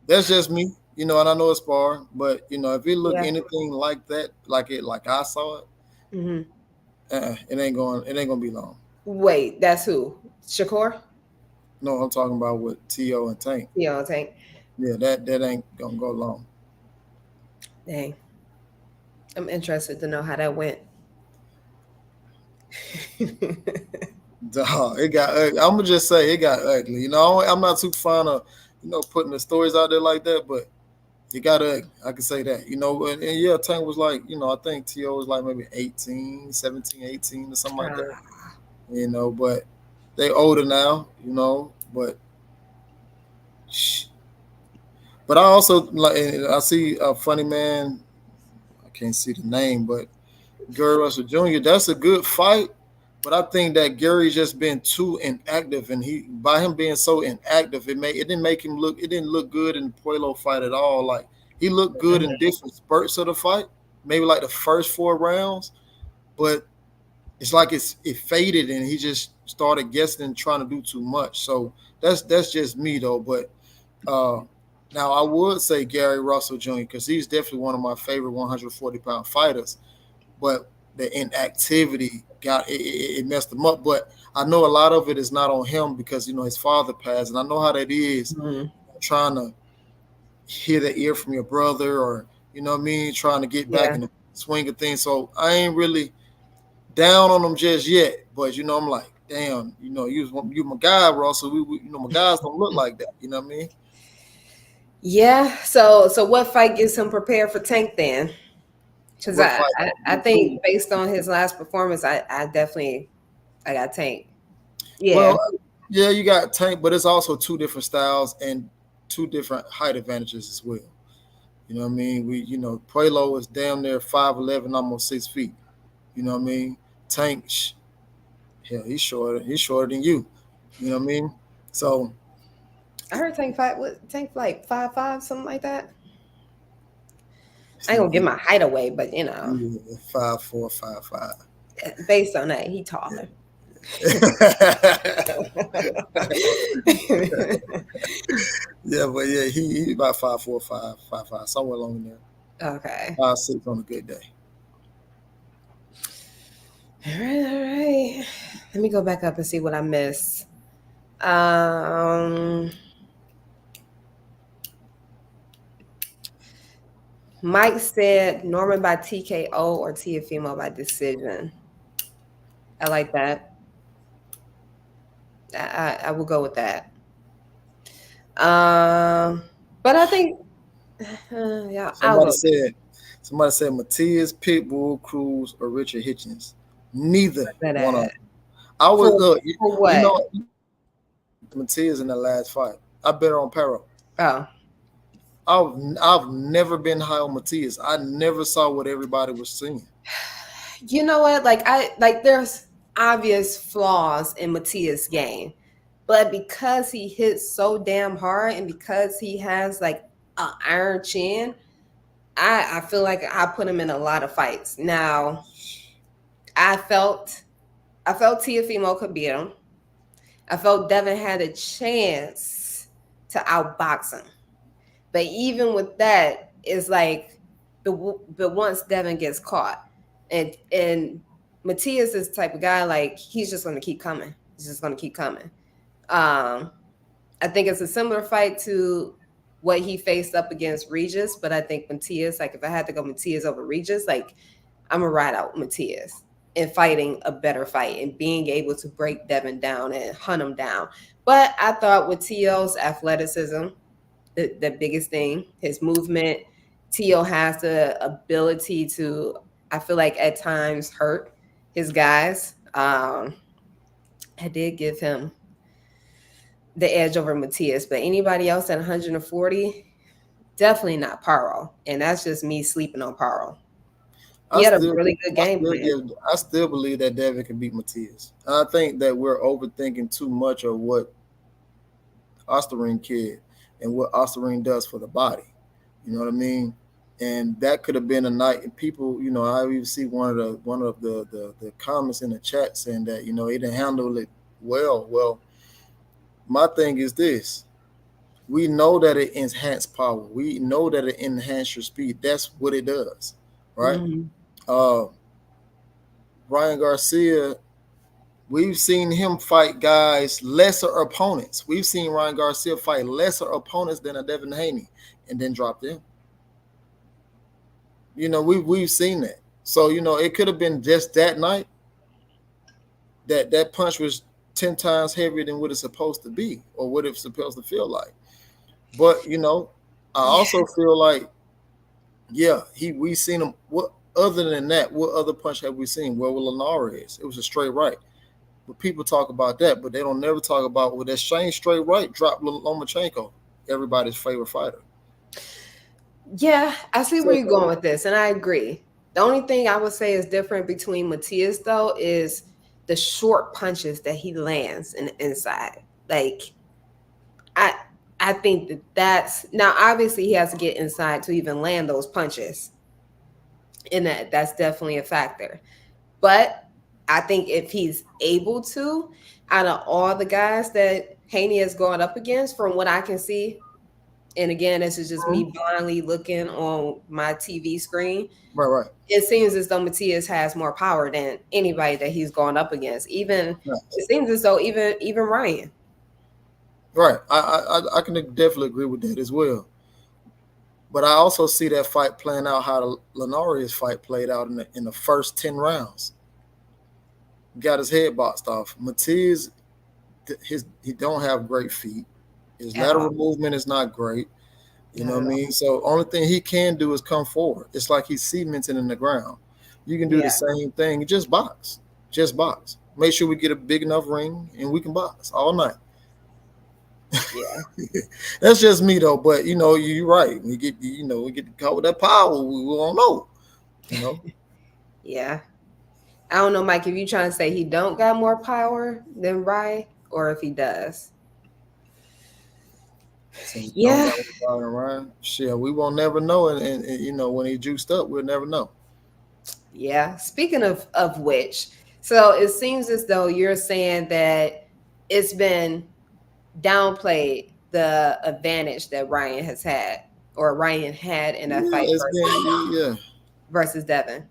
That's just me, and I know it's sparring, but if it looked Yeah. anything like that, like I saw it, Hmm. it ain't gonna be long. Wait, that's who? Shakur? No, I'm talking about with To and Tank. Teo and Tank. Yeah, that ain't gonna go long. Dang. I'm interested to know how that went. Dog, it got ugly. I'm gonna just say it got ugly. I'm not too fond of putting the stories out there like that, but it got ugly. I can say that. And yeah, Tank was like, I think To was like maybe 18, 17, 18 or something like that. But they older now. But but I also like I see a funny man. I can't see the name, but Gary Russell Jr. That's a good fight. But I think that Gary's just been too inactive, and he by him being so inactive, it didn't make him look. It didn't look good in the Pueblo fight at all. Like he looked good in different spurts of the fight, maybe like the first 4 rounds, but it's like it faded, and he just started guessing and trying to do too much. So that's just me though. But uh, now I would say Gary Russell Jr. because he's definitely one of my favorite 140-pound fighters, but the inactivity it messed him up. But I know a lot of it is not on him because his father passed, and I know how that is Mhm. trying to hear the ear from your brother, or what I mean, trying to get back Yeah. in the swing of things. So I ain't really down on him just yet, but I'm like, damn, you my guy, Russell. We my guys don't look like that. You know what I mean? Yeah. So what fight gets him prepared for Tank then? Because What fight? I think based on his last performance, I definitely I got Tank. Yeah. Well, yeah, you got Tank, but it's also two different styles and two different height advantages as well. You know what I mean? Puelo is damn near 5'11", almost 6 feet. You know what I mean? Tank, hell, he's shorter. He's shorter than you. You know what I mean? So I heard Tank fight what Tank like 5'5", something like that. I ain't gonna give he, my height away, but 5'4", 5'5". based on that, he taller. Yeah, but yeah, he about 5'4", 5'5", somewhere along there. Okay. 5'6" on a good day. All right, all right. Let me go back up and see what I missed. Um, Mike said Norman by TKO or Teofimo by decision. I like that. I will go with that. Um, but I think, yeah, I'll Somebody go said, somebody said Matias, Pitbull, Cruz, or Richard Hitchens. Neither with one of that. them. I was For for what? Matias in the last fight. I bet on Paro. Oh, I've never been high on Matias. I never saw what everybody was seeing. you know what? Like there's obvious flaws in Matias' game, but because he hits so damn hard and because he has like an iron chin, I feel like I put him in a lot of fights. Now I felt I felt Teofimo could beat him. I felt Devin had a chance to outbox him. But even with that, it's like, but once Devin gets caught, and Matias is the type of guy like he's just going to keep coming. He's just going to keep coming. Um, I think it's a similar fight to what he faced up against Regis, but I think Matias, like if I had to go Matias over Regis, like I'm gonna ride out Matias and fighting a better fight and being able to break Devin down and hunt him down. But I thought with Tio's athleticism, the biggest thing, his movement. Tio has the ability to, I feel like at times hurt his guys. I did give him the edge over Matias, but anybody else at 140, definitely not Paro. And that's just me sleeping on Paro. He I had a still, really good I game still plan. give, I still believe that Devin can beat Matias. And I think that we're overthinking too much of what Osterring kid and what Osterring does for the body. You know what I mean? And that could have been a night. And people, I even see one of the comments in the chat saying that he didn't handle it well. Well, my thing is this: we know that it enhances power. We know that it enhances your speed. That's what it does, right? Mhm. Uh, Ryan Garcia, we've seen him fight guys, lesser opponents. We've seen Ryan Garcia fight lesser opponents than a Devin Haney and then drop them. We've seen that. So, it could have been just that night that punch was 10 times heavier than what it's supposed to be or what it's supposed to feel like. But, I Yeah. also feel like, yeah, we seen him. What other than that, what other punch have we seen? Where will Linares? It was a straight right. But people talk about that, but they don't never talk about that same straight right dropped Lomachenko, everybody's favorite fighter. Yeah, I see where So you're going with this, and I agree. The only thing I would say is different between Matias though is the short punches that he lands in the inside. Like I I think that's now obviously he has to get inside to even land those punches, and that's definitely a factor. But I think if he's able to, out of all the guys that Haney has gone up against, from what I can see, and again, this is just me blindly looking on my TV screen. right, right, It seems as though Matias has more power than anybody that he's gone up against. Even right. it seems as though even Ryan. Right. I can definitely agree with that as well. But I also see that fight playing out how the Linares fight played out in the first 10 rounds. Got his head boxed off. Matias, he don't have great feet. His At all. lateral movement is not great. You know Not what at I all. mean? So only thing he can do is come forward. It's like he's cemented in the ground. You can do the Yeah. same thing. Just box. Just box. Make sure we get a big enough ring and we can box all night. Yeah. That's just me though. But you're right. We get caught with that power. We don't know. You know. Yeah. I don't know, Mike, if you trying to say he don't got more power than Ryan, or if he does. So we don't Yeah. got power around. Shit, we won't never know. And when he juiced up, we'll never know. Yeah. Speaking of which, So it seems as though you're saying that it's been downplayed the advantage that Ryan has had or Ryan had in that Yeah, fight it's been yeah. versus Devin.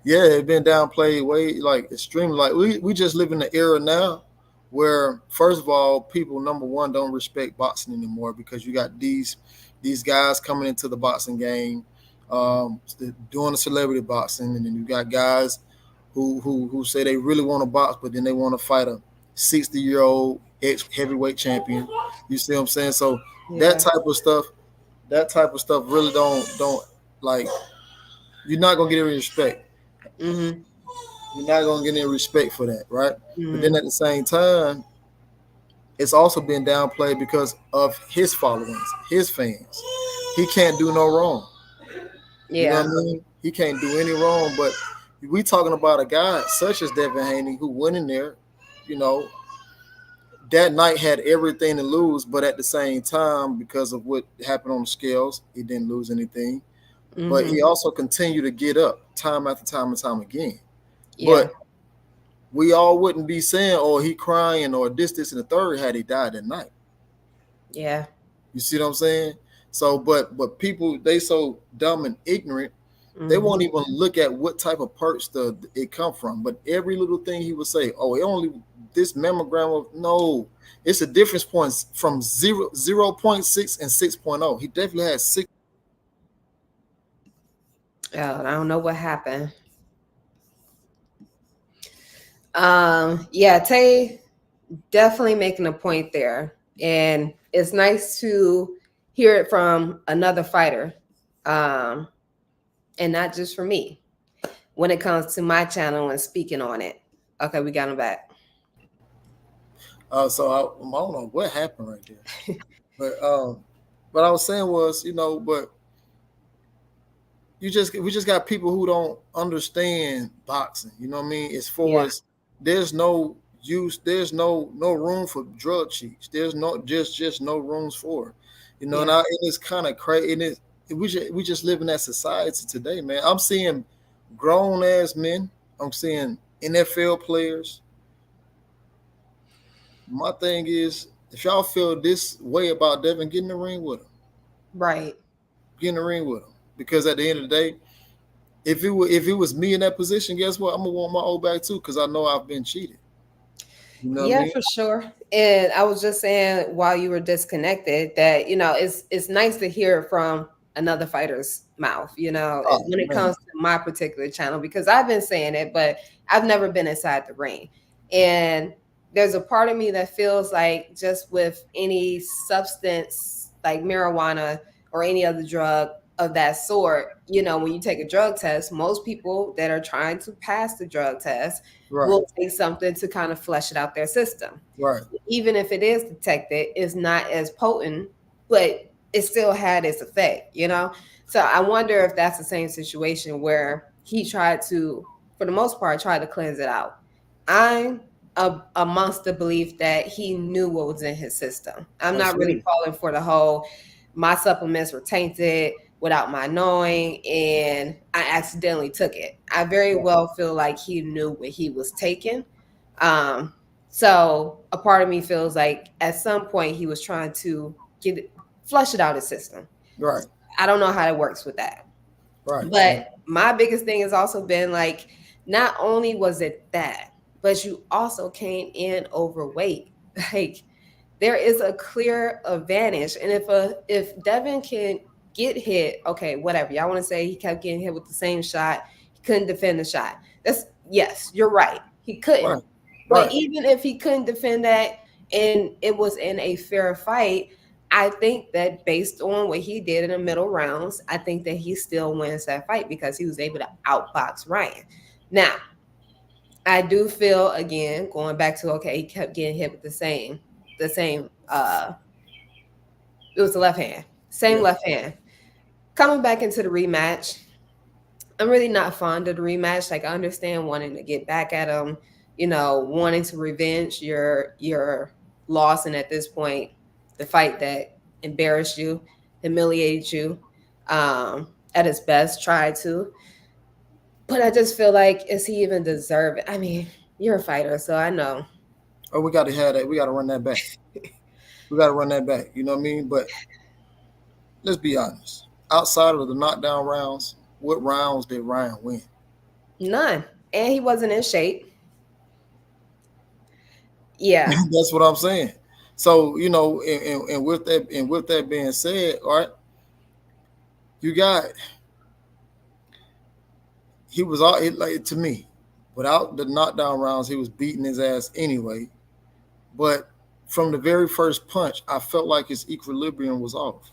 Yeah, it been downplayed way like extremely. Like we just live in the era now where first of all, people number one don't respect boxing anymore because you got these guys coming into the boxing game, doing the celebrity boxing, and then you got guys who say they really want to box, but then they want to fight a 60-year-old ex heavyweight champion. You see what I'm saying? So that Yeah. type of stuff, that type of stuff really don't like you're not gonna get any respect. Mhm. You're not gonna get any respect for that, right? But then Mhm. at the same time, it's also been downplayed because of his followings, his fans. He can't do no wrong. You know what Yeah. I mean? He can't do any wrong. But we talking about a guy such as Devin Haney who went in there, you know, that night had everything to lose, but at the same time, because of what happened on the scales, he didn't lose anything. But he Mhm. also continued to get up time after time and time again. Yeah. But we all wouldn't be saying, "Oh, he crying," or this, and the third had he died that night. Yeah. You see what I'm saying? So, but people they so dumb and ignorant, they won't Mhm. even look at what type of perks it come from. But every little thing he would say, "Oh, it only this mammogram of no." It's a difference points from 0.6 and 6.0. He definitely had six. Oh, I don't know what happened. Yeah, Tay definitely making a point there. And it's nice to hear it from another fighter. Um, and not just for me when it comes to my channel and speaking on it. Okay, we got him back. I don't know what happened right there, but what I was saying was, but we just got people who don't understand boxing. You know what I mean? As far Yeah. as there's no use, there's no room for drug cheats. There's no just no rooms for it. And Yeah. it is kind of crazy. And we just live in that society today, man. I'm seeing grown ass men. I'm seeing NFL players. My thing is, if y'all feel this way about Devin, get in the ring with him. Right. Get in the ring with him. Because at the end of the day, if it was me in that position, guess what? I'm gonna want my old back too, because I know I've been cheated. You know what I Yeah, mean? for sure. And I was just saying while you were disconnected that, it's nice to hear from another fighter's mouth, Oh when it man, comes to my particular channel, because I've been saying it, but I've never been inside the ring. And there's a part of me that feels like just with any substance like marijuana or any other drug of that sort, when you take a drug test, most people that are trying to pass the drug test right, will take something to kind of flush it out their system. right, Even if it is detected, it's not as potent, but it still had its effect. So I wonder if that's the same situation where he tried to, for the most part, try to cleanse it out. I'm amongst the belief that he knew what was in his system. I'm not really absolutely, calling for the whole my supplements were tainted without my knowing and I accidentally took it. I very right, well feel like he knew what he was taking. Um, so a part of me feels like at some point he was trying to flush it out of his system. right, I don't know how it works with that. right, But right, my biggest thing has also been like, not only was it that, but you also came in overweight. Like there is a clear advantage. And if Devin can get hit, okay, whatever. Y'all want to say he kept getting hit with the same shot, he couldn't defend the shot. That's yes, you're right. He couldn't. right, But right, even if he couldn't defend that and it was in a fair fight, I think that based on what he did in the middle rounds, I think that he still wins that fight because he was able to outbox Ryan. Now, I do feel again going back to okay, he kept getting hit with the same it was the left hand. Same yeah, left hand. Coming back into the rematch, I'm really not fond of the rematch. Like I understand wanting to get back at him, wanting to revenge your loss, and at this point, the fight that embarrassed you, humiliated you, at its best, tried to. But I just feel like, is he even deserve it? I mean, you're a fighter, so I know. Oh, we got to have that. We got to run that back. We got to run that back. You know what I mean? But let's be honest. Outside of the knockdown rounds, what rounds did Ryan win? None. And he wasn't in shape. Yeah. That's what I'm saying. So and with that being said, all right, you got he was all it, like to me. Without the knockdown rounds, he was beating his ass anyway. But from the very first punch, I felt like his equilibrium was off.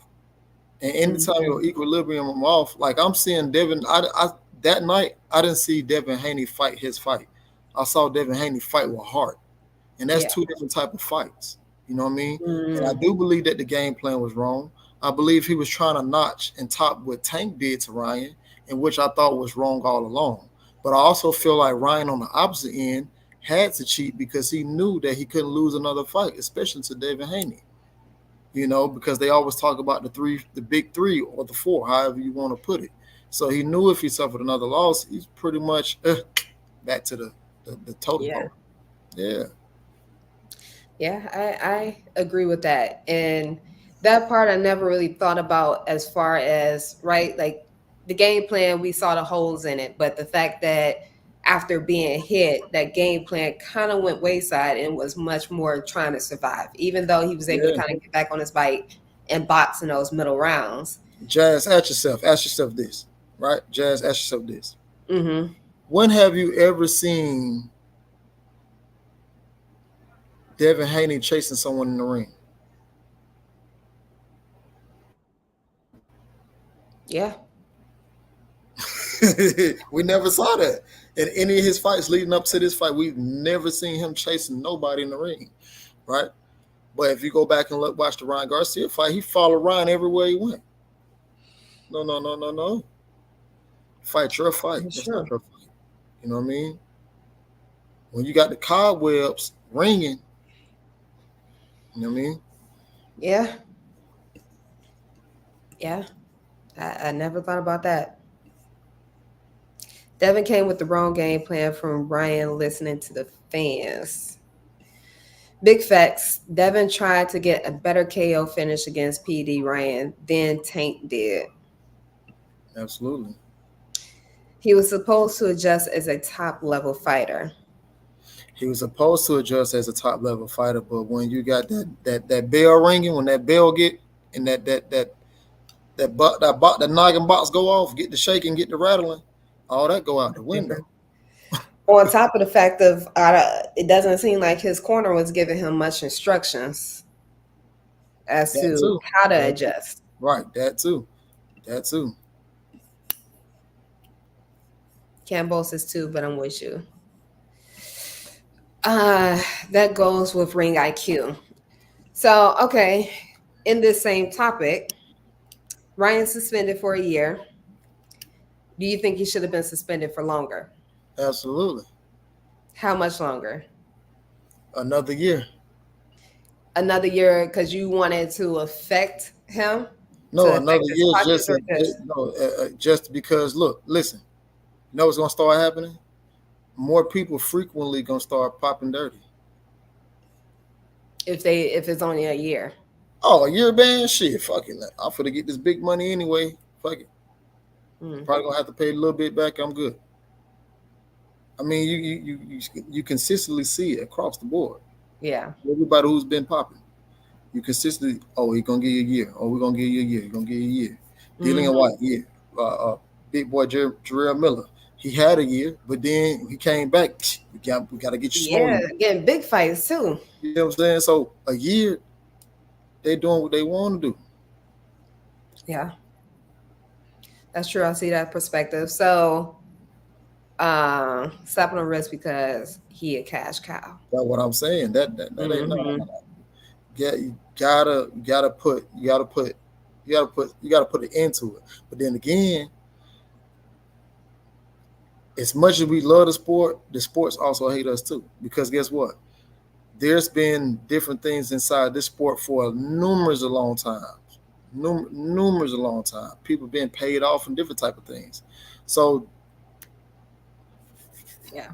And anytime Mhm. your equilibrium is off, like I'm seeing Devin, that night I didn't see Devin Haney fight his fight. I saw Devin Haney fight with heart, and that's Yeah. two different type of fights. You know what I mean? And I Mm. do believe that the game plan was wrong. I believe he was trying to notch and top what Tank did to Ryan, and which I thought was wrong all along. But I also feel like Ryan on the opposite end had to cheat because he knew that he couldn't lose another fight, especially to Devin Haney. Because they always talk about the big three or the four, however you want to put it. So he knew if he suffered another loss, he's pretty much back to the totem Yeah. pole. Yeah, Yeah, I agree with that. And that part I never really thought about as far as, right, like the game plan, we saw the holes in it. But the fact that after being hit, that game plan kind of went wayside and was much more trying to survive, even though he was able to yeah. kind of get back on his bike and box in those middle rounds. Jazz, ask yourself this, right? Jazz, ask yourself this. Hmm. When have you ever seen Devin Haney chasing someone in the ring? Yeah. We never saw that. In any of his fights leading up to this fight, we've never seen him chasing nobody in the ring, right? But if you go back and watch the Ryan Garcia fight, he followed Ryan everywhere he went. No, no, no, no, no. Fight your fight. That's That's not true. your fight. You know what I mean? When you got the cobwebs ringing, you know what I mean? Yeah. Yeah. I never thought about that. Devin came with the wrong game plan from Ryan listening to the fans. Big facts. Devin tried to get a better KO finish against PD Ryan than Tank did. Absolutely. He was supposed to adjust as a top level fighter. He was supposed to adjust as a top level fighter, but when you got that bell ringing, when that bell get and that noggin box go off, get the shaking, get the rattling, all that go out the window. Different. On top of the fact of it doesn't seem like his corner was giving him much instructions as That to too. how to That too. adjust. Right. That too. That too. Can't boast this too, but I'm with you. Uh, that goes with ring IQ. So, okay, in this same topic, Ryan suspended for a year. Do you think he should have been suspended for longer? Absolutely. How much longer? Another year. Another year because you wanted to affect him, to No, affect another his year pockets, or just no, just because. Look, listen. You know what's gonna start happening? More people frequently gonna start popping dirty. if it's only a year? Oh, a year ban? Shit, fuck it. I'm finna get this big money anyway. Fuck it. Mm, Probably gonna have to pay a little bit back. I'm good. I mean, you consistently see it across the board. yeah. Everybody who's been popping, you consistently. Oh, he gonna give you a year. Oh, we're gonna give you a year. He gonna give you a year. Dealing in Hmm. white, yeah. Big boy Jarrell Miller. He had a year, but then he came back. We got to get you Yeah, swollen. getting big fights too. You know what I'm saying? So a year, they doing what they want to do. Yeah, that's true. I see that perspective. So, slapping on the wrist because he a cash cow. That's what I'm saying. That ain't no. Hmm. You gotta put it into it. But then again, as much as we love the sports also hate us too. Because guess what? There's been different things inside this sport for numerous a long time. Numerous a long time. People being paid off and different type of things. So Yeah.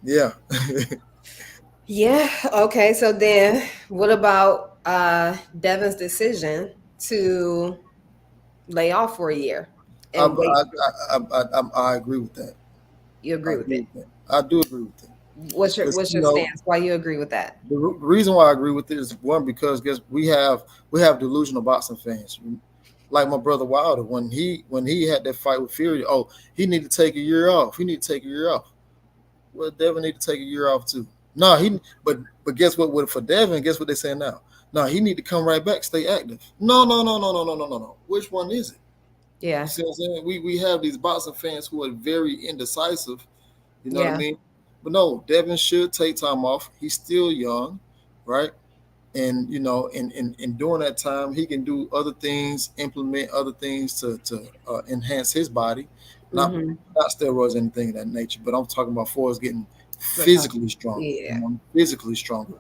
Yeah. Yeah. Okay. So then, what about Devin's decision to lay off for a year I, and wait? I, I agree with that. You I agree with agree it? with that. I do agree with that. What's You your know, stance? Why you agree with that? the reason why I agree with it is one because guess we have delusional boxing fans. Like my brother Wilder, when he had that fight with Fury, oh, he need to take a year off. He need to take a year off. Well, Devin need to take a year off too. No, but guess what? For Devin, guess what they saying now? No, he need to come right back, stay active. No, no, no, no, no, no, no, no, no. Which one is it? You Yeah. see what I'm saying? We have these boxing fans who are very indecisive. You know what I Yeah. mean? But no, Devin should take time off. He's still young, right? And during that time he can do other things, implement other things to enhance his body, not Mm-hmm. not steroids, anything of that nature, but I'm talking about for us getting Recover. physically stronger, Yeah. physically stronger.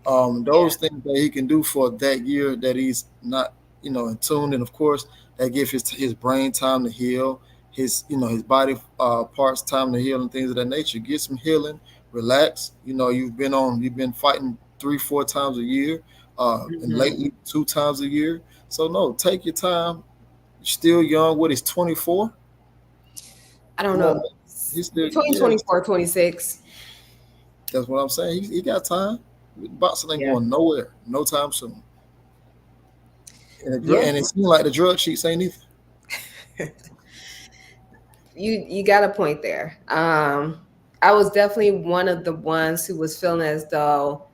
Yeah. Those things that he can do for that year that he's not in tune, and of course that give his brain time to heal, his body parts time to heal, and things of that nature. Get some healing, relax. You've been fighting 3-4 times a year, and Mm-hmm. lately 2 times a year. So no, take your time. You're still young. What is 24? I don't Come on, know. man. He's still, Between yeah. 24, 26. That's what I'm saying. He got time. Boxing ain't Yeah. going nowhere, no time soon. Yeah. And it seems like the drug sheets ain't either. You got a point there. I was definitely one of the ones who was feeling as though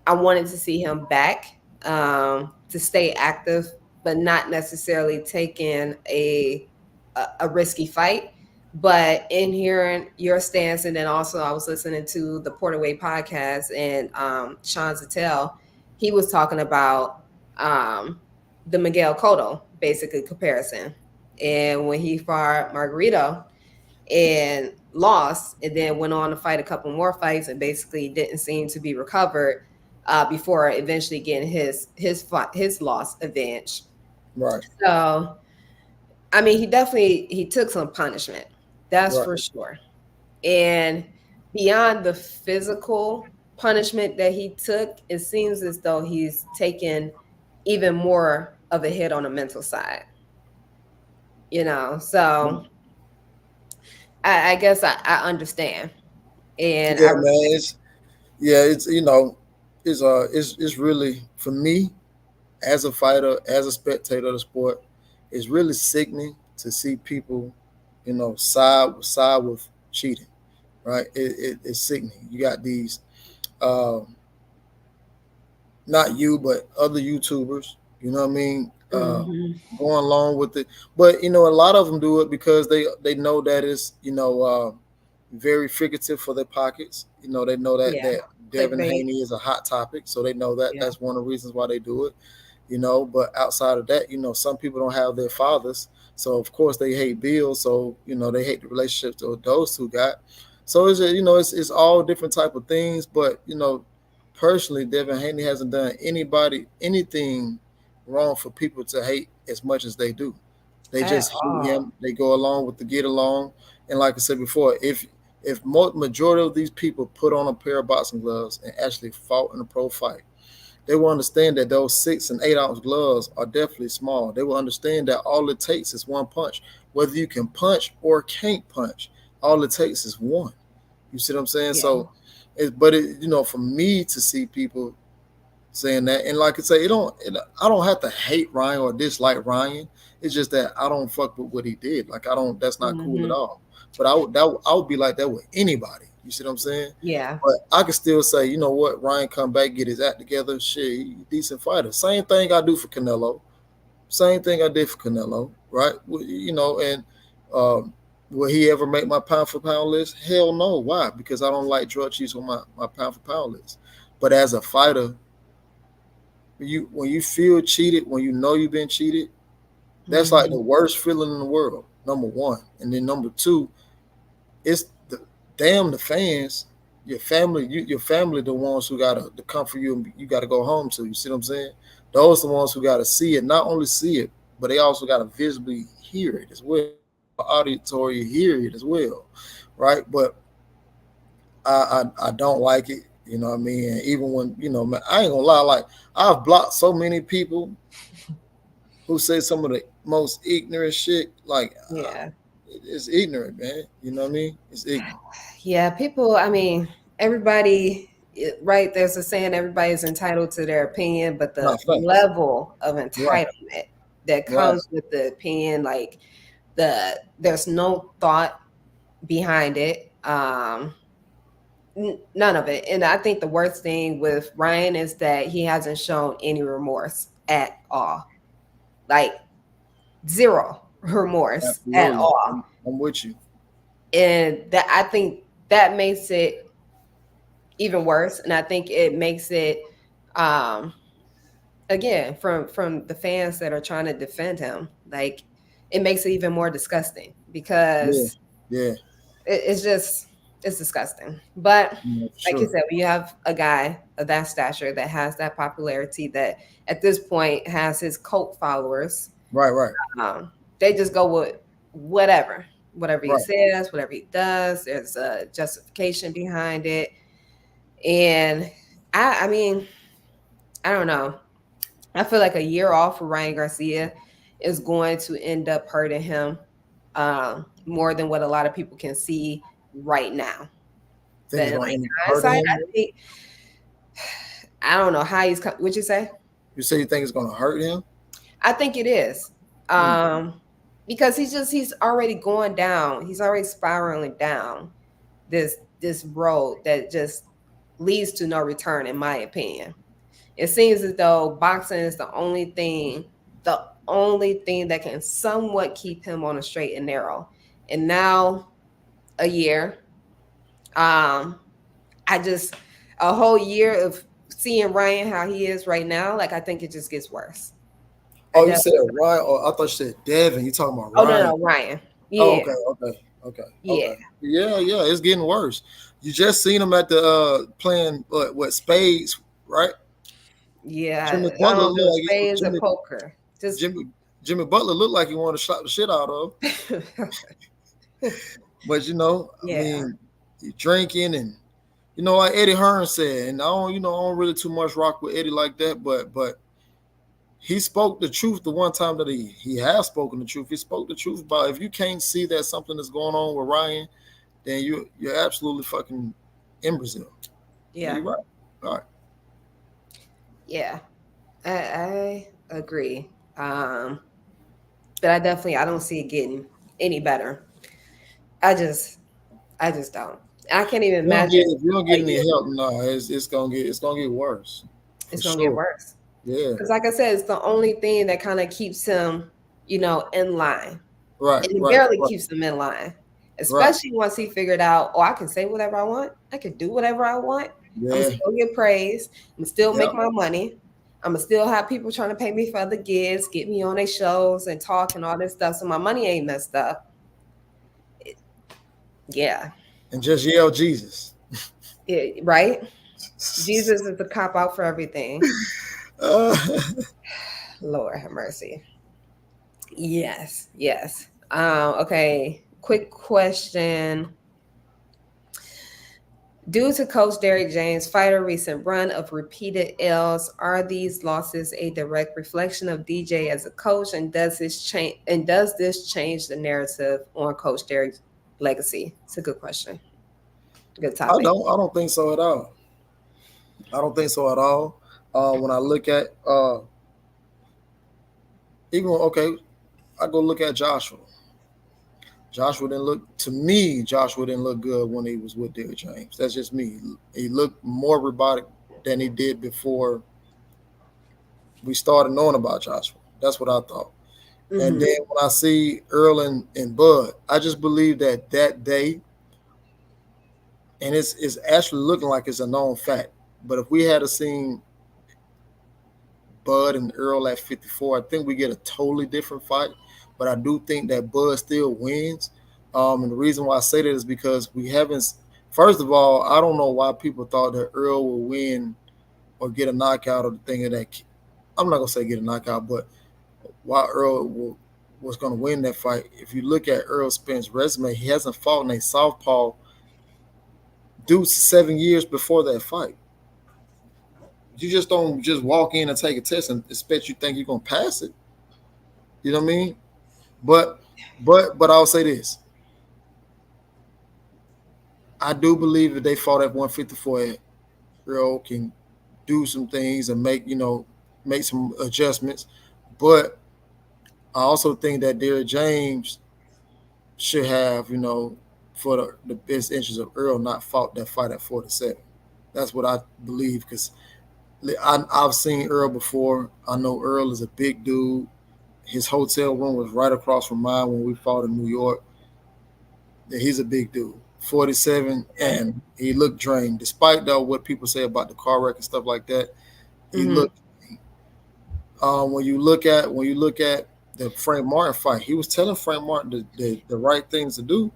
I wanted to see him back, to stay active, but not necessarily taking a risky fight. But in hearing your stance, and then also I was listening to the Portaway podcast, and Sean Zattel, he was talking about um, the Miguel Cotto basically comparison, and when he fought Margarito and lost, and then went on to fight a couple more fights and basically didn't seem to be recovered, before eventually getting his loss avenged. Right, So I mean, he took some punishment, that's right, for sure. And beyond the physical punishment that he took, it seems as though he's taken even more of a hit on the mental side. So right. I guess I understand, and Yeah, I man. respect. It's really for me as a fighter, as a spectator of the sport, it's really sickening to see people, side with cheating. Right? It's sickening. You got these, um, not you, but other YouTubers. You know what I mean? Hmm. Going along with it, but a lot of them do it because they know that it's very figurative for their pockets. They know that Yeah, Devin clickbait. Haney is a hot topic, so they know that Yeah. that's one of the reasons why they do it. But outside of that, some people don't have their fathers, so of course they hate Bill, so they hate the relationships that those two got. So it's all different type of things, but personally, Devin Haney hasn't done anybody anything wrong for people to hate as much as they do. They At just hate all. him. They go along with the get along. And like I said before, if majority of these people put on a pair of boxing gloves and actually fought in a pro fight, they will understand that those 6 and 8 ounce gloves are definitely small. They will understand that all it takes is one punch. Whether you can punch or can't punch, all it takes is one. You see what I'm saying? Yeah. For me to see people saying that, and like I say, I don't have to hate Ryan or dislike Ryan. It's just that I don't fuck with what he did. Like I don't. That's not cool at Hmm. all. But I would be like that with anybody. You see what I'm saying? Yeah. But I can still say, you know what, Ryan come back, get his act together. Shit, he decent fighter. Same thing I do for Canelo. Same thing I did for Canelo, right? And um, will he ever make my pound for pound list? Hell no. Why? Because I don't like drug cheese on my pound for pound list. But as a fighter, when you feel cheated, when you know you've been cheated, that's like Hmm. the worst feeling in the world. Number one, and then number two, it's the fans, your family, the ones who gotta to come for you and you gotta go home to. You see what I'm saying? Those the ones who gotta see it, not only see it, but they also gotta visibly hear it as well, auditory hear it as well, right? But I don't like it. You know what I mean? And even when man, I ain't gonna lie. Like I've blocked so many people who say some of the most ignorant shit. Like Yeah. it's ignorant, man. You know what I mean? It's ignorant. Yeah, people, I mean, everybody, right? There's a saying everybody's entitled to their opinion, but the Not facts. level of Right. entitlement that Right. comes with the opinion, like there's no thought behind it. None of it. And I think the worst thing with Ryan is that he hasn't shown any remorse at all. Like zero remorse at Absolutely. all. I'm with you. And that I think that makes it even worse. And I think it makes it um again from the fans that are trying to defend him, like it makes it even more disgusting Yeah. because Yeah. it's just it's disgusting. But Yeah, for like you sure. said, when you have a guy of that stature that has that popularity that at this point has his cult followers, Right. Right. um, they just go with whatever, whatever he Right. says, whatever he does. There's a justification behind it, and I mean, I don't know. I feel like a year off for Ryan Garcia is going to end up hurting him more than what a lot of people can see right now. Think But it's like gonna end up hurting hindsight, I him. think I don't know how he's. What'd you say? You say you think it's gonna hurt him? I think it is Hmm. because he's already going down. He's already spiraling down this this road that just leads to no return, in my opinion. It seems as though boxing is the only thing that can somewhat keep him on a straight and narrow. And now a year, um, I just a whole year of seeing Ryan how he is right now. Like I think it just gets worse. I Oh, you definitely. said Ryan. Oh, I thought you said Devin. You talking about Oh no, Ryan? no, Ryan. Oh, Yeah, okay, okay, okay, yeah, okay. Yeah, yeah. It's getting worse. You just seen him at the playing what spades, right? yeah. Jimmy I Butler don't know looked like spades or poker. Just Jimmy Jimmy Butler looked like he wanted to slap the shit out of. But I yeah, mean, he drinking and like Eddie Hearn said, and I don't really too much rock with Eddie like that, but he spoke the truth the one time that he has spoken the truth. He spoke the truth about if you can't see that something is going on with Ryan, then you're absolutely fucking in Brazil. Yeah, yeah, you're right. All right. yeah. I agree. Um, but I don't see it getting any better. I just I just don't. I can't even imagine If you don't a get any year. help, no, it's gonna get worse for It's gonna get sure. worse Yeah. because, like I said, it's the only thing that kind of keeps him, in line, Right. and it Right. barely Right. keeps him in line. Right. Especially once he figured out, oh, I can say whatever I want. I can do whatever I want. I'm gonna Yeah. still get praise. I'm still Yeah. make my money. I'm gonna still have people trying to pay me for other gigs, get me on their shows and talk and all this stuff. So my money ain't messed up. Yeah, And just yell Jesus. right. Jesus is the cop out for everything. uh, Lord have mercy. Yes, yes. Okay. Quick question. Due to Coach Derek James' fighter recent run of repeated L's, are these losses a direct reflection of DJ as a coach, and does this change the narrative on Coach Derek's legacy? It's a good question. Good topic. I don't think so at all. I don't think so at all. When I look at even okay, I go look at Joshua. Joshua didn't look to me. Joshua didn't look good when he was with Derrick James. That's just me. He looked more robotic than he did before we started knowing about Joshua. That's what I thought. And Hmm. then when I see Earl and Bud, I just believe that day, and it's actually looking like it's a known fact. But if we had seen Bud and Earl at 54, I think we get a totally different fight. But I do think that Bud still wins. And the reason why I say that is because we haven't. First of all, I don't know why people thought that Earl would win or get a knockout or the thing of that. I'm not gonna say get a knockout, but why was gonna win that fight. If you look at Earl Spence' resume, he hasn't fought in a southpaw Dude, 7 years before that fight. You just don't just walk in and take a test and expect you think you're gonna pass it. You know what I mean? But but I'll say this. I do believe if they fought at 154, Earl can do some things and make some adjustments. But I also think that Derrick James should have, for the best interest of Earl, not fought that fight at 47. That's what I believe because I've seen Earl before. I know Earl is a big dude. His hotel room was right across from mine when we fought in New York. Yeah, he's a big dude, 47, and he looked drained. Despite though what people say about the car wreck and stuff like that, he Mm-hmm. looked. When you look at the Frank Martin fight, he was telling Frank Martin the right things to do.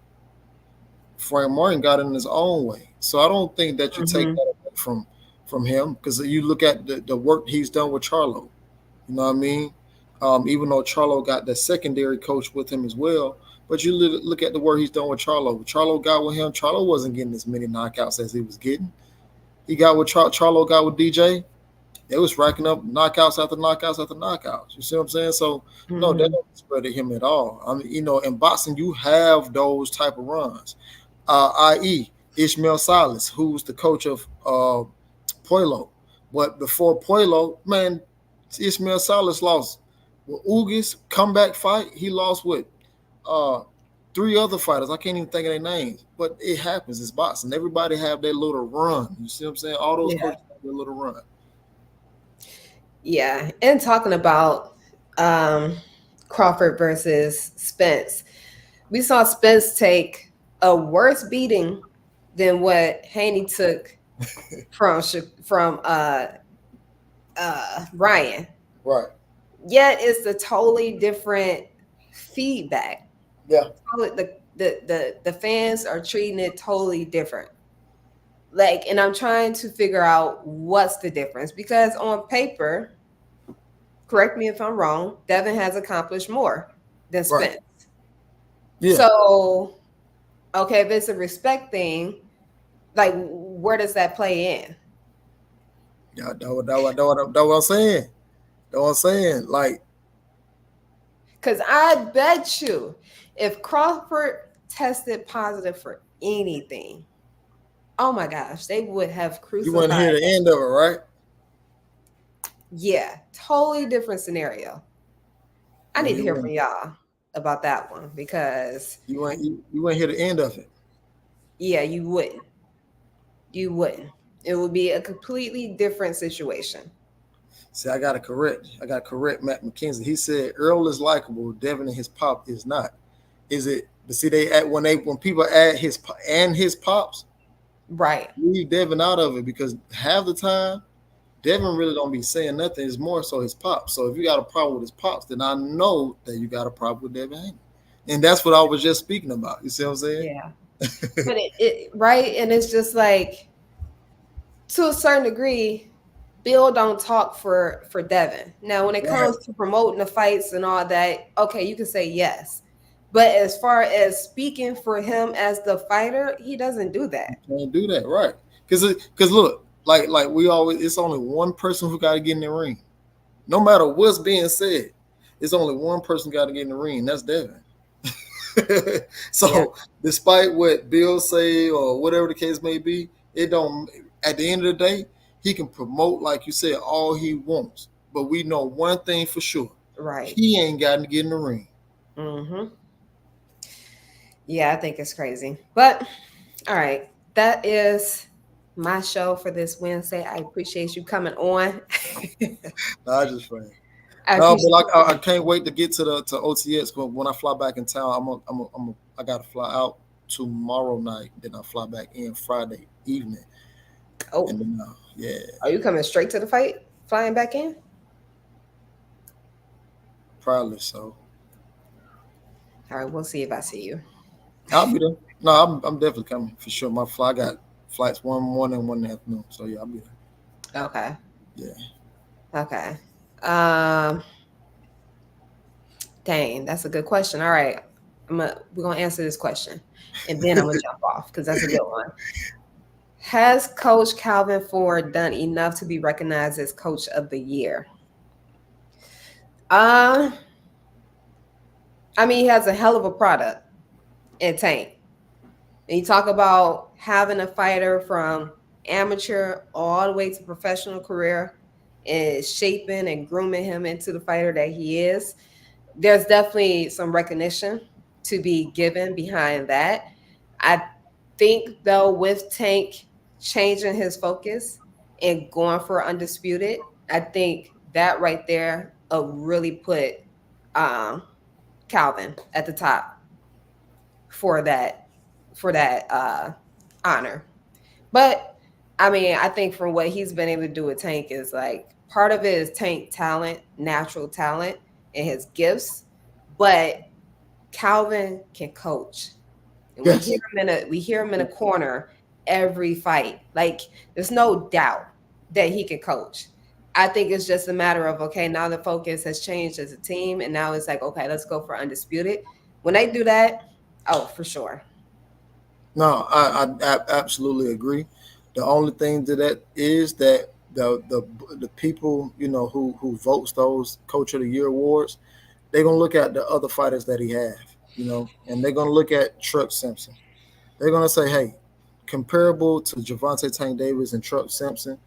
Frank Martin got in his own way, so I don't think that you take Mm-hmm. that away from him because you look at the work he's done with Charlo. You know what I mean? Even though Charlo got the secondary coach with him as well, but you look at the work he's done with Charlo. Charlo got with him. Charlo wasn't getting as many knockouts as he was getting. He got with Charlo got with DJ. They was racking up knockouts after knockouts after knockouts. You see what I'm saying? So no, that Mm-hmm. don't discredit him at all. I mean, in boxing you have those type of runs. I.e. Ishmael Silas, who's the coach of Puelo. But before Puelo, man, Ishmael Silas lost with Ugis comeback fight. He lost with uh, three other fighters. I can't even think of their names, but it happens. It's boxing. Everybody have their little run. You see what I'm saying? All those Yeah. coaches have their little run. Yeah. And talking about um, Crawford versus Spence, we saw Spence take a worse beating than what Haney took from Ryan. Right. Yet it's a totally different feedback. Yeah. The fans are treating it totally different. Like, and I'm trying to figure out what's the difference because on paper, correct me if I'm wrong, Devin has accomplished more than Right. Spence. Yeah. So, okay, if it's a respect thing, like where does that play in? Yeah. That what I'm saying. That what I'm saying. Like, Because I bet you if Crawford tested positive for anything, oh my gosh, they would have you want to crucified hear the him. end of it, right? Yeah, totally different scenario. I Well, need to you hear want from y'all about that one because you want to hear the end of it. yeah, you wouldn't. You wouldn't. It would be a completely different situation. See, I got to correct Matt McKenzie. He said Earl is likable. Devin and his pop is not. Is it? But see, when people add his pops, Right. leave Devin out of it because half the time Devin really don't be saying nothing. It's more so his pops. So if you got a problem with his pops, then I know that you got a problem with Devin Haney. And that's what I was just speaking about. You see what I'm saying? Yeah. But it right, and it's just like to a certain degree, Bill don't talk for Devin. Now, when it Right. comes to promoting the fights and all that, okay, you can say yes. But as far as speaking for him as the fighter, he doesn't do that. You can't do that, right? Because look, like we always, it's only one person who got to get in the ring. No matter what's being said, it's only one person got to get in the ring. That's Devin. Yeah. So despite what Bill say or whatever the case may be, it don't. At the end of the day, he can promote like you said all he wants. But we know one thing for sure: Right. he ain't got to get in the ring. Mm-hmm. Yeah, I think it's crazy. But all right, that is my show for this Wednesday. I appreciate you coming on. Nah, I just playing. I No, appreciate but I can't wait to get to OTX. When I fly back in town, I got to fly out tomorrow night. Then I fly back in Friday evening, oh, and then yeah, are you coming straight to the fight? Flying back in? probably so. All right, we'll see if I see you. I'll be there. No, I'm definitely coming for sure. My fly got flights one morning, one in the afternoon. So yeah, I'll be Okay. there. Okay. Um, dang, that's a good question. All right. We're gonna answer this question and then I'm gonna jump off because that's a good one. Has Coach Calvin Ford done enough to be recognized as Coach of the Year? Uh, I mean, he has a hell of a product in Tank. And you talk about having a fighter from amateur all the way to professional career and shaping and grooming him into the fighter that he is. There's definitely some recognition to be given behind that. I think though with Tank changing his focus and going for undisputed, I think that right there really put um, Calvin at the top for that honor. But I mean, I think from what he's been able to do with Tank is like part of it is Tank talent, natural talent, and his gifts. But Calvin can coach, and Yes. we hear him in a corner every fight. Like there's no doubt that he can coach. I think it's just a matter of okay, now the focus has changed as a team, and now it's like okay, let's go for undisputed. When they do that, oh, for sure. No, I absolutely agree. The only thing to that is that the people who votes those Coach of the Year awards, they're gonna look at the other fighters that he have, and they're gonna look at Truck Simpson. They're gonna say, hey, comparable to Javante Tank Davis and Truck Simpson,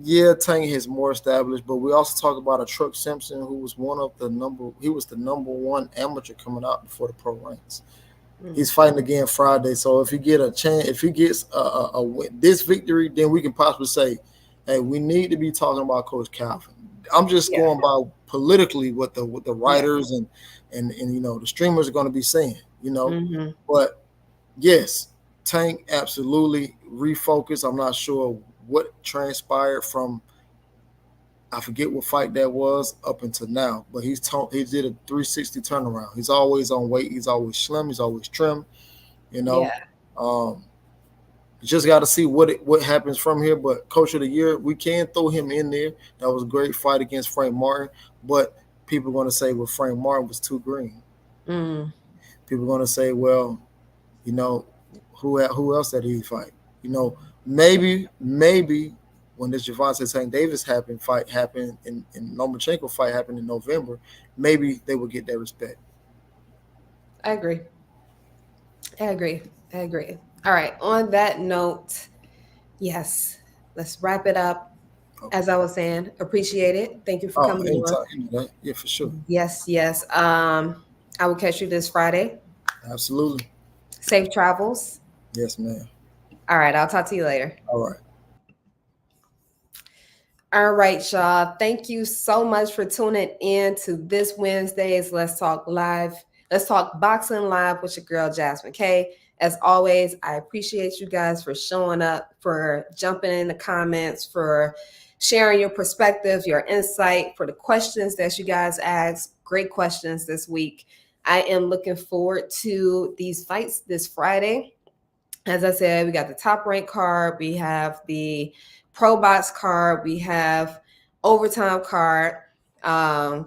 yeah, Tank is more established, but we also talk about a Truck Simpson who was he was the number one amateur coming out before the pro ranks. Mm. He's fighting again Friday. So if he get a chance, if he gets this victory, then we can possibly say, hey, we need to be talking about Coach Calvin. I'm just Yeah, going by politically what the yeah. writers and the streamers are going to be saying. Hmm. But yes, Tank absolutely refocused. I'm not sure what transpired from, I forget what fight that was up until now, but he did a 360 turnaround. He's always on weight. He's always slim. He's always trim. You Yeah, know, um, you just got to see what happens from here. But Coach of the Year, we can throw him in there. That was a great fight against Frank Martin, but people are going to say, well, Frank Martin was too green. mm, People are going to say, well, you know, who else did he fight? You know, maybe when this Javante Tank Davis fight happened and Lomachenko fight happened in November, maybe they will get that respect. I agree. I agree. I agree. All right. On that note, yes, let's wrap it up. Okay. As I was saying, appreciate it. Thank you for Oh, coming on. anytime, yeah, for sure, Yes, yes. I will catch you this Friday. absolutely, Safe travels. yes, man. All right. I'll talk to you later. All right, All right, y'all. Thank you so much for tuning in to this Wednesday's Let's Talk Live. Let's Talk Boxing Live with your girl, Jasmine K. As always, I appreciate you guys for showing up, for jumping in the comments, for sharing your perspective, your insight, for the questions that you guys asked. Great questions this week. I am looking forward to these fights this Friday. As I said, we got the top rank card, we have the pro box card, we have overtime card.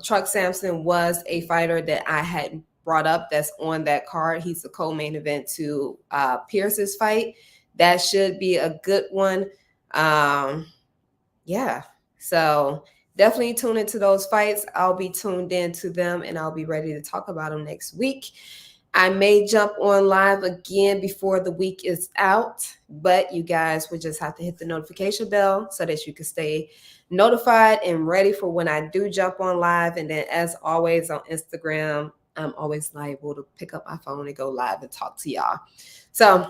Truck Sampson was a fighter that I had brought up that's on that card. He's the co-main event to Pierce's fight. That should be a good one. Um, yeah. So definitely tune into those fights. I'll be tuned into them and I'll be ready to talk about them next week. I may jump on live again before the week is out, but you guys would just have to hit the notification bell so that you can stay notified and ready for when I do jump on live. And then, as always, on Instagram, I'm always liable to pick up my phone and go live and talk to y'all. So,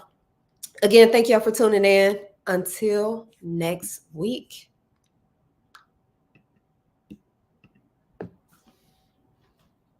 again, thank y'all for tuning in. Until next week.